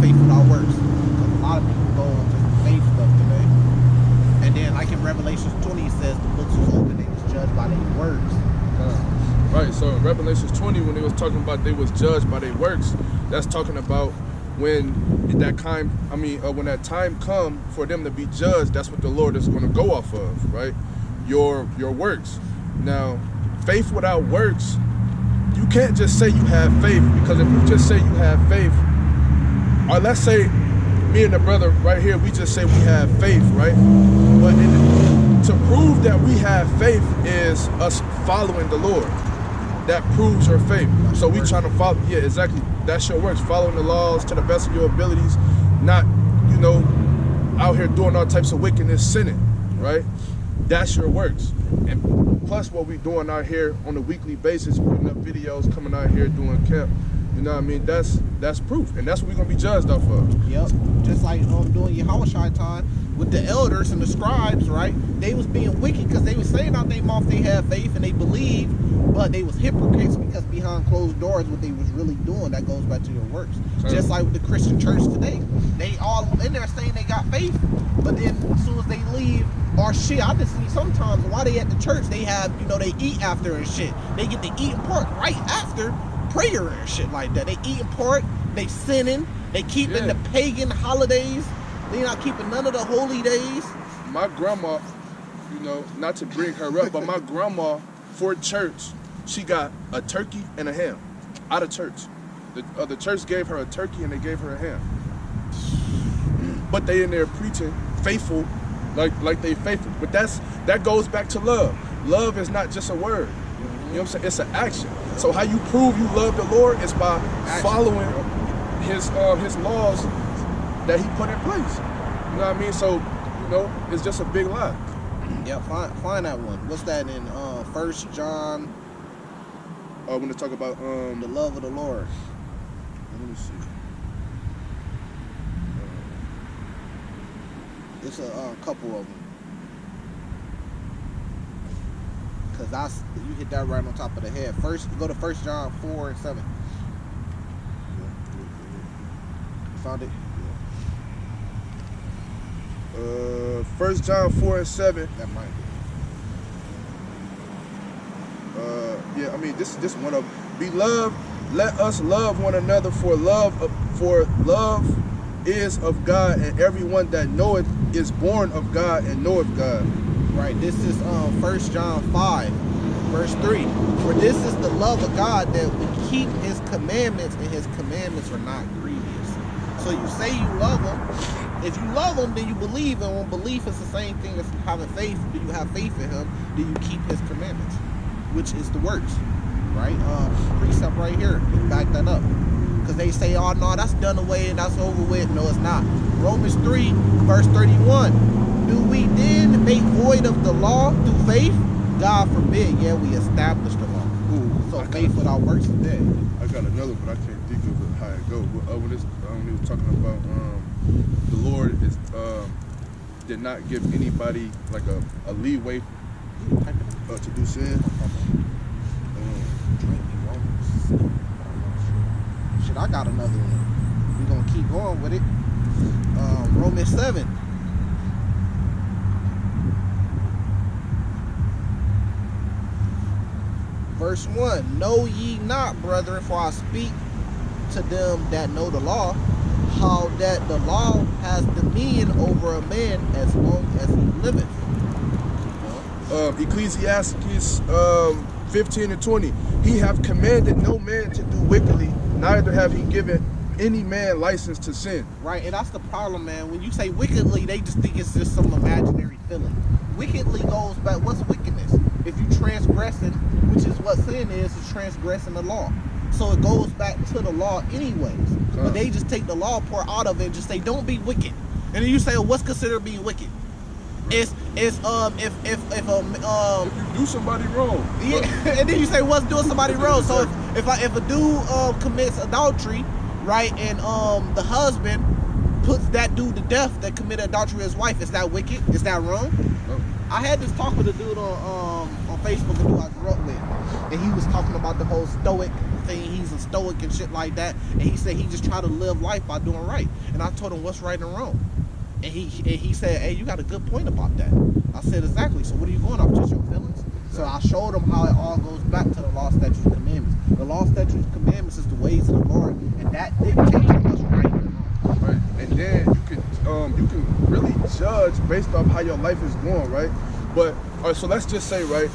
Faith without works. Because a lot of people go on just faith stuff today. And then, like in Revelation 20, it says the books was open, they was judged by their works. Right, so in Revelation 20, when they was talking about they was judged by their works, that's talking about when that time come for them to be judged. That's what the Lord is going to go off of, right? Your works. Now, faith without works, you can't just say you have faith, because if you just say you have faith, or let's say me and the brother right here, we just say we have faith, right? But to prove that we have faith is us following the Lord. That proves your faith. So we trying to follow, yeah, exactly. That's your works, following the laws to the best of your abilities, not, out here doing all types of wickedness, sinning, right? That's your works. And plus what we doing out here on a weekly basis, putting up videos, coming out here doing camp, you know what I mean? That's proof, and that's what we're gonna be judged off of. Yep. Just like doing Yahushua time with the elders and the scribes, right? They was being wicked because they was saying out their mouth they had faith and they believed, but they was hypocrites because behind closed doors what they was really doing, that goes back to your works. Just like with the Christian church today. They all in there saying they got faith, but then as soon as they leave, or shit, I just see sometimes while they at the church, they have, they eat after and shit. They get to eating pork right after prayer and shit like that. They eating pork, they sinning, they keeping the pagan holidays, they not keeping none of the holy days. My grandma, not to bring her up, but my grandma for church, she got a turkey and a ham out of church. The church gave her a turkey and they gave her a ham. But they in there preaching faithful, like they faithful. But that goes back to love. Love is not just a word. You know what I'm saying? It's an action. So how you prove you love the Lord is by following his laws that he put in place. You know what I mean? So, it's just a big lie. Yeah, find that one. What's that in 1 John? When they talk about the love of the Lord. Let me see. It's a couple of them. Because you hit that right on top of the head. First, go to 1 John 4 and 7. Found it? 1 John 4 and 7. That might be. This is one of them. Beloved, let us love one another, for love is of God, and everyone that knoweth is born of God and knoweth God. Right, this is 1 John 5, verse 3. For this is the love of God, that we keep his commandments, and his commandments are not grievous. So you say you love him. If you love him, then you believe him. When belief is the same thing as having faith, do you have faith in him? Do you keep his commandments? Which is the works, right? Precept right here, back that up. Because they say, oh no, that's done away and that's over with. No, it's not. Romans 3, verse 31. Do we then make void of the law through faith? God forbid, yeah, we establish the law. Ooh, So faith without works is dead. I got another, but I can't think of it, how it goes. When he was talking about the Lord did not give anybody like a leeway to do sin. Shit, I got another one. We're gonna keep going with it. Romans 7. Verse 1. Know ye not, brethren, for I speak to them that know the law, how that the law has dominion over a man as long as he liveth. Ecclesiastes 15 and 20. He hath commanded no man to do wickedly, neither have he given any man license to sin. Right, and that's the problem, man. When you say wickedly, they just think it's just some imaginary feeling. Wickedly goes back, what's wickedness? If you transgressing, which is what sin is transgressing the law. So it goes back to the law anyways. But they just take the law part out of it and just say, don't be wicked. And then you say, well, what's considered being wicked? It's if you do somebody wrong. Yeah, and then you say what's doing somebody wrong. So if a dude commits adultery, right, and the husband puts that dude to death that committed adultery with his wife, is that wicked? Is that wrong? No. I had this talk with a dude on Facebook, a dude I grew up with, and he was talking about the whole stoic thing. He's a stoic and shit like that, and he said he just tried to live life by doing right. And I told him what's right and wrong. And he said, hey, you got a good point about that. I said, exactly. So what are you going off, just your feelings? So I showed him how it all goes back to the law, statutes, commandments. The law, statutes, commandments is the ways of the Lord, and that dictates what's right and wrong. Right, and then you can really judge based off how your life is going, right? But all right, so let's just say, right,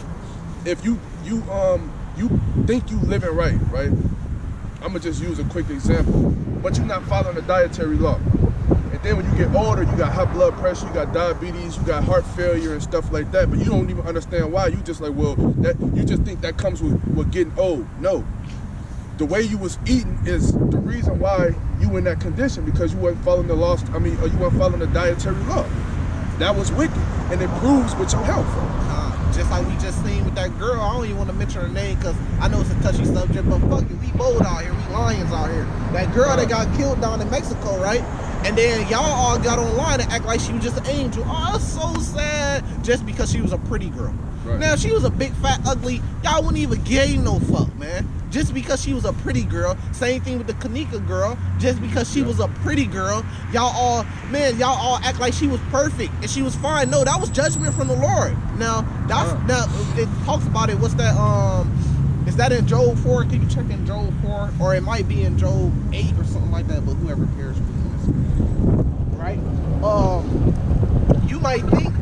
if you think you living right, I'm gonna just use a quick example, but you're not following the dietary law. And then when you get older, you got high blood pressure, you got diabetes, you got heart failure and stuff like that, but you don't even understand why. You just like, well, that you just think that comes with getting old. No. The way you was eating is the reason why you in that condition, because you wasn't following the laws, or you weren't following the dietary law. That was wicked, and it proves with your health. Just like we just seen with that girl, I don't even want to mention her name because I know it's a touchy subject, but fuck it, we bold out here, we lions out here. That girl that got killed down in Mexico, right? And then y'all all got online and act like she was just an angel. Oh, that's so sad. Just because she was a pretty girl. Right. Now, if she was a big, fat, ugly, y'all wouldn't even give no fuck, man. Just because she was a pretty girl. Same thing with the Kanika girl. Just because she was a pretty girl, y'all all act like she was perfect and she was fine. No, that was judgment from the Lord. Now, now it talks about it. What's that? Is that in Job 4? Can you check in Job 4? Or it might be in Job 8 or something like that, but whoever cares. Right? You might think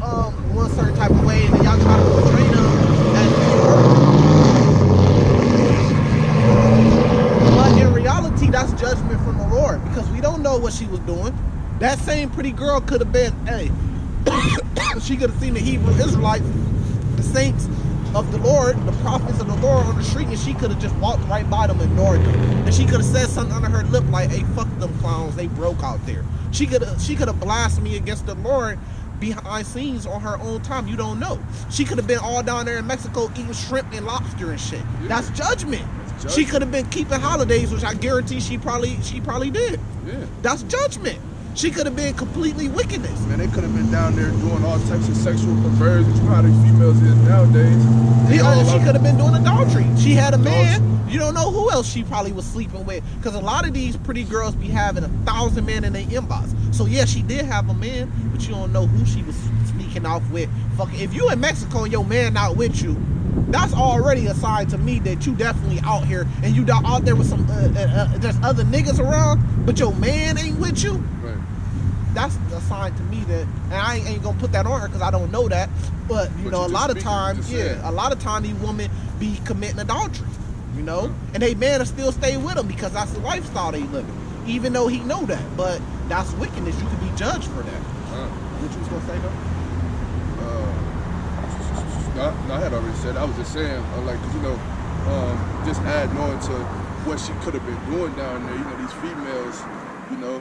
one certain type of way, and then y'all try to portray them as being perfect. But in reality, that's judgment from the Lord, because we don't know what she was doing. That same pretty girl could have been, hey, she could have seen the Hebrew Israelites, the saints of the Lord, the prophets of the Lord on the street, and she could have just walked right by them and ignored them. And she could have said something under her lip like, hey, fuck them clowns, they broke out there. She could have blasphemed against the Lord behind scenes on her own time. You don't know. She could have been all down there in Mexico eating shrimp and lobster and shit. Yeah. That's judgment. She could have been keeping holidays, which I guarantee she probably did. Yeah. That's judgment. She could have been completely wickedness. Man, they could have been down there doing all types of sexual perversions. You know how these females is nowadays. She could have been doing adultery. She had a man. You don't know who else she probably was sleeping with. Because a lot of these pretty girls be having 1,000 men in their inbox. So yeah, she did have a man, but you don't know who she was sneaking off with. Fucking, if you in Mexico and your man not with you, that's already a sign to me that you definitely out here and you out there with some there's other niggas around, but your man ain't with you. Right. That's a sign to me that, and I ain't gonna put that on her because I don't know that, but you know, a lot of times these women be committing adultery, you know, and they man will still stay with them because that's the lifestyle they living. even though he know that. But that's wickedness. You can be judged for that. What you was gonna say though? No, I had already said. I was just saying, like, 'cause, you know, just adding on to what she could have been doing down there. You know, these females, you know,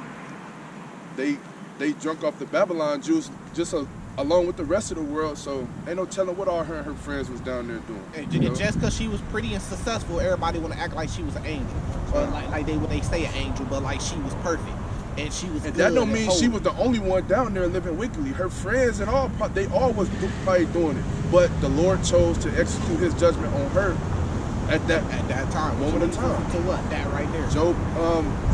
they drunk off the Babylon juice just along with the rest of the world. So ain't no telling what all her and her friends was down there doing. And just because she was pretty and successful, everybody want to act like she was an angel, or like they say an angel, but like she was perfect and she was. And good that don't mean holy. she was the only one down there living wickedly. Her friends and all, they all was probably doing it. But the Lord chose to execute His judgment on her at that time. moment of time. To what? That right there. Job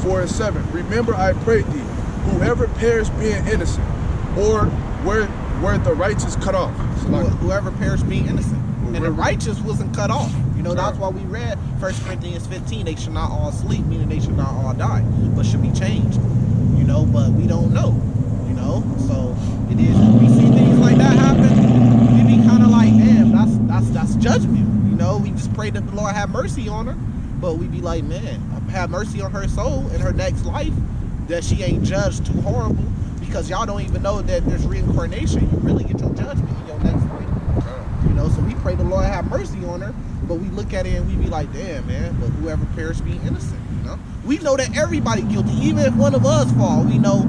4:7. Remember, I pray thee, whoever perished being innocent, or where the righteous cut off. So like, whoever perished being innocent, and the righteous wasn't cut off. You know, that's why we read 1 Corinthians 15. They should not all sleep, meaning they should not all die, but should be changed. You know, but we don't know. You know, so it is. When we see things like that happen, we be kind of like, damn, that's judgment. You know, we just pray that the Lord have mercy on her, but we be like, man, have mercy on her soul in her next life, that she ain't judged too horrible, because y'all don't even know that there's reincarnation. You really get your judgment in your next life. You know, so we pray the Lord have mercy on her, but we look at it and we be like, damn, man, but whoever perished being innocent, you know? We know that everybody guilty, even if one of us fall, we know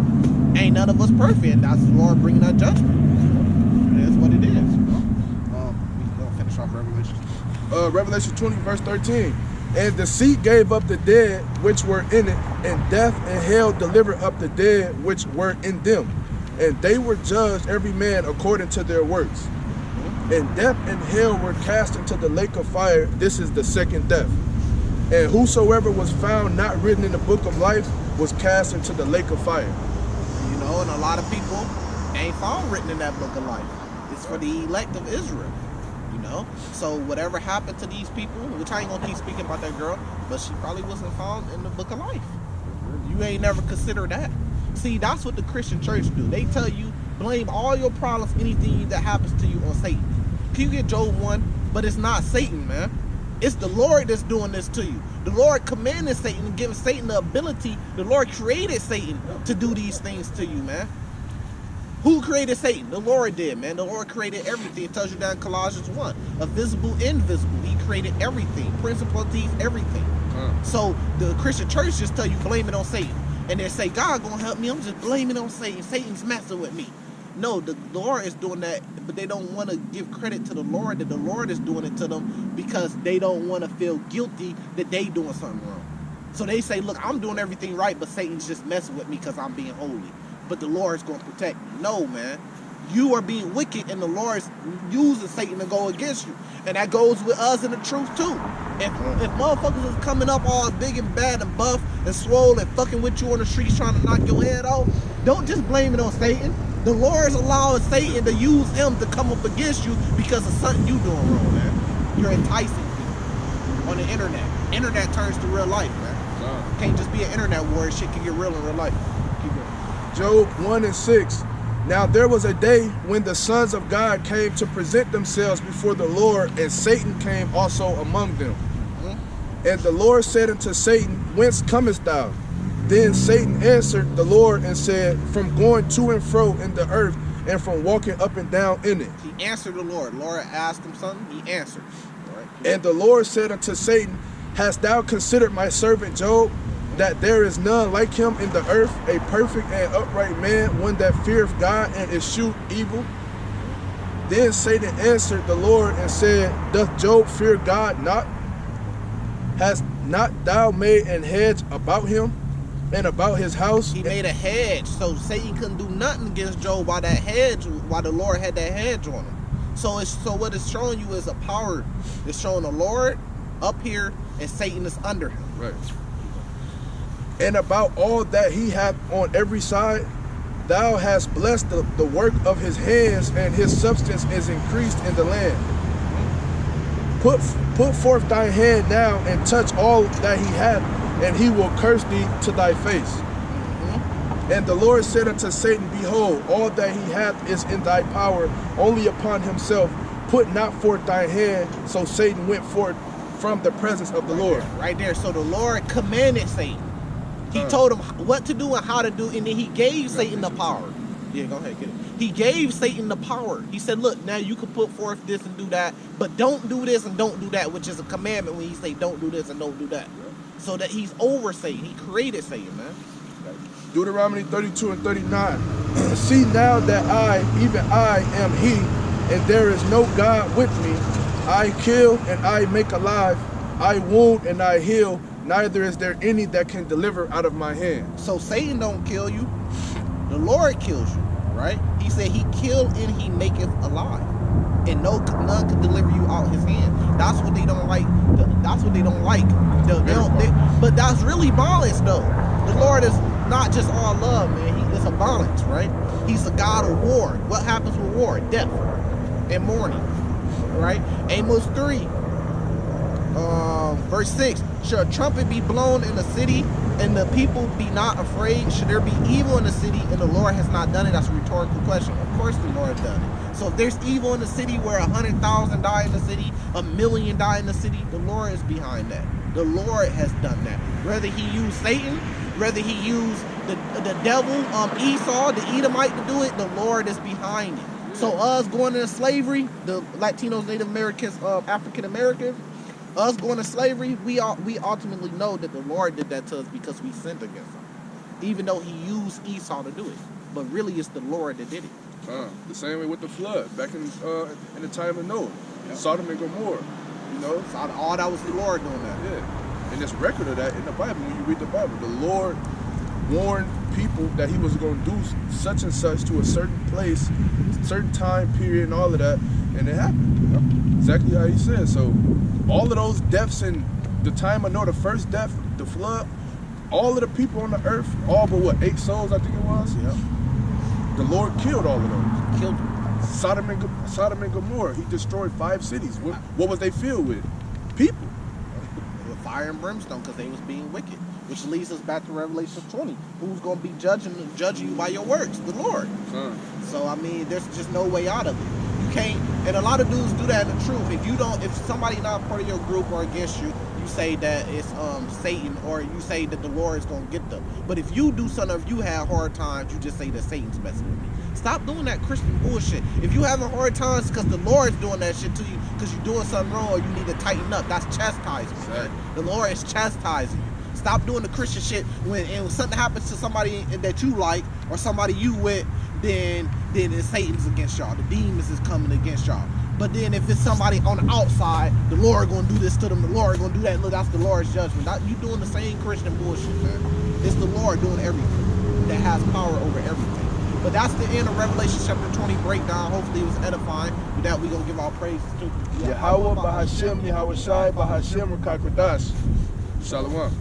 ain't none of us perfect, and that's the Lord bringing that judgment. It is what it is, you know? We gonna finish off Revelation. Revelation 20, verse 13. And the sea gave up the dead which were in it, and death and hell delivered up the dead which were in them. And they were judged every man according to their works. And death and hell were cast into the lake of fire. This is the second death. And whosoever was found not written in the book of life was cast into the lake of fire. You know, and a lot of people ain't found written in that book of life. It's for the elect of Israel. You know, so whatever happened to these people, which I ain't gonna keep speaking about that girl, but she probably wasn't found in the book of life. You ain't never considered that. See, that's what the Christian church do. They tell you, blame all your problems, anything that happens to you, on Satan. Can you get Job 1? But it's not Satan, man. It's the Lord that's doing this to you. The Lord commanded Satan and giving Satan the ability. The Lord created Satan to do these things to you, man. Who created Satan? The Lord did, man. The Lord created everything. It tells you that in Colossians 1. A visible, invisible. He created everything. Principalities, everything. So the Christian church just tell you, blame it on Satan. And they say, God gonna help me. I'm just blaming it on Satan. Satan's messing with me. No, the Lord is doing that, but they don't want to give credit to the Lord that the Lord is doing it to them, because they don't want to feel guilty that they doing something wrong. So they say, look, I'm doing everything right, but Satan's just messing with me because I'm being holy. But the Lord's going to protect me. No, man. You are being wicked, and the Lord's using Satan to go against you. And that goes with us in the truth, too. If motherfuckers is coming up all big and bad and buff and swole and fucking with you on the streets trying to knock your head off, don't just blame it on Satan. The Lord's allowing Satan to use him to come up against you because of something you doing wrong, man. You're enticing people on the internet. Internet turns to real life, man. Can't just be an internet warrior. Shit can get real in real life. Keep going. Job 1:6. Now there was a day when the sons of God came to present themselves before the Lord, and Satan came also among them. And the Lord said unto Satan, Whence comest thou? Then Satan answered the Lord and said, From going to and fro in the earth, and from walking up and down in it. He answered the Lord. Lord asked him something, he answered. Right. And the Lord said unto Satan, Hast thou considered my servant Job, that there is none like him in the earth, a perfect and upright man, one that feareth God and escheweth evil? Then Satan answered the Lord and said, Doth Job fear God not? Hast not thou made an hedge about him and about his house? He made a hedge, so Satan couldn't do nothing against Job while that hedge, while the Lord had that hedge on him. So what it's showing you is a power. It's showing the Lord up here and Satan is under him. Right. And about all that he hath on every side, thou hast blessed the work of his hands, and his substance is increased in the land. Put forth thy hand now and touch all that he hath, and he will curse thee to thy face. And the Lord said unto Satan, Behold, all that he hath is in thy power, only upon himself. Put not forth thy hand. So Satan went forth from the presence of the Lord. Right there. So the Lord commanded Satan. He told him what to do and how to do, and then he gave Satan the power. Yeah, go ahead, get it. He gave Satan the power. He said, look, now you can put forth this and do that, but don't do this and don't do that, which is a commandment when he say don't do this and don't do that. So that he's over Satan. He created Satan, man. Deuteronomy 32 and 39. See now that I, even I, am he, and there is no God with me. I kill and I make alive. I wound and I heal. Neither is there any that can deliver out of my hand. So Satan don't kill you. The Lord kills you, right? He said he killed and he maketh alive. And none can deliver you out his hand. That's what they don't like. That's what they don't like. But that's really balance, though. The Lord is not just all love, man. It's a balance, right? He's a God of war. What happens with war? Death and mourning, right? Amos 3, verse 6. Shall a trumpet be blown in the city, and the people be not afraid? Should there be evil in the city, and the Lord has not done it? That's a rhetorical question. Of course the Lord done it. So if there's evil in the city where 100,000 die in the city, 1 million die in the city, the Lord is behind that. The Lord has done that. Whether he used Satan, whether he used the devil, Esau, the Edomite to do it, the Lord is behind it. So us going into slavery, the Latinos, Native Americans, African Americans, us going to slavery, we ultimately know that the Lord did that to us because we sinned against him. Even though he used Esau to do it. But really it's the Lord that did it. The same way with the flood back in the time of Noah. Yep. Sodom and Gomorrah. You know? So all that was the Lord doing that. Yeah. And there's record of that in the Bible. When you read the Bible, the Lord warned people that he was going to do such and such to a certain place, certain time period and all of that. And it happened. Yep. Exactly how he said. So all of those deaths in the time of Noah, the first death, the flood, all of the people on the earth, all but what, 8 souls I think it was? Yep. The Lord killed all of those. Killed them. Sodom and Gomorrah, he destroyed 5 cities. What was they filled with? People. With fire and brimstone because they was being wicked. Which leads us back to Revelation 20. Who's going to be judging you by your works? The Lord. So, I mean, there's just no way out of it. You can't, and a lot of dudes do that in the truth. If somebody not part of your group or against you, you say that it's Satan, or you say that the Lord is going to get them. But if you do something, if you have hard times, you just say that Satan's messing with me. Stop doing that Christian bullshit. If you having hard times because the Lord's doing that shit to you, because you're doing something wrong, or you need to tighten up, that's chastising. Exactly. The Lord is chastising you. Stop doing the Christian shit when something happens to somebody that you like or somebody you with, then it's Satan's against y'all. The demons is coming against y'all. But then if it's somebody on the outside, the Lord gonna do this to them, the Lord gonna do that. Look, that's the Lord's judgment. You doing the same Christian bullshit, man. It's the Lord doing everything that has power over everything. But that's the end of Revelation chapter 20 breakdown. Hopefully it was edifying. With that, we gonna give our praises to Yahweh Bahashem, Yahweh Shai, Bahashem, Rakakodash. Shalom.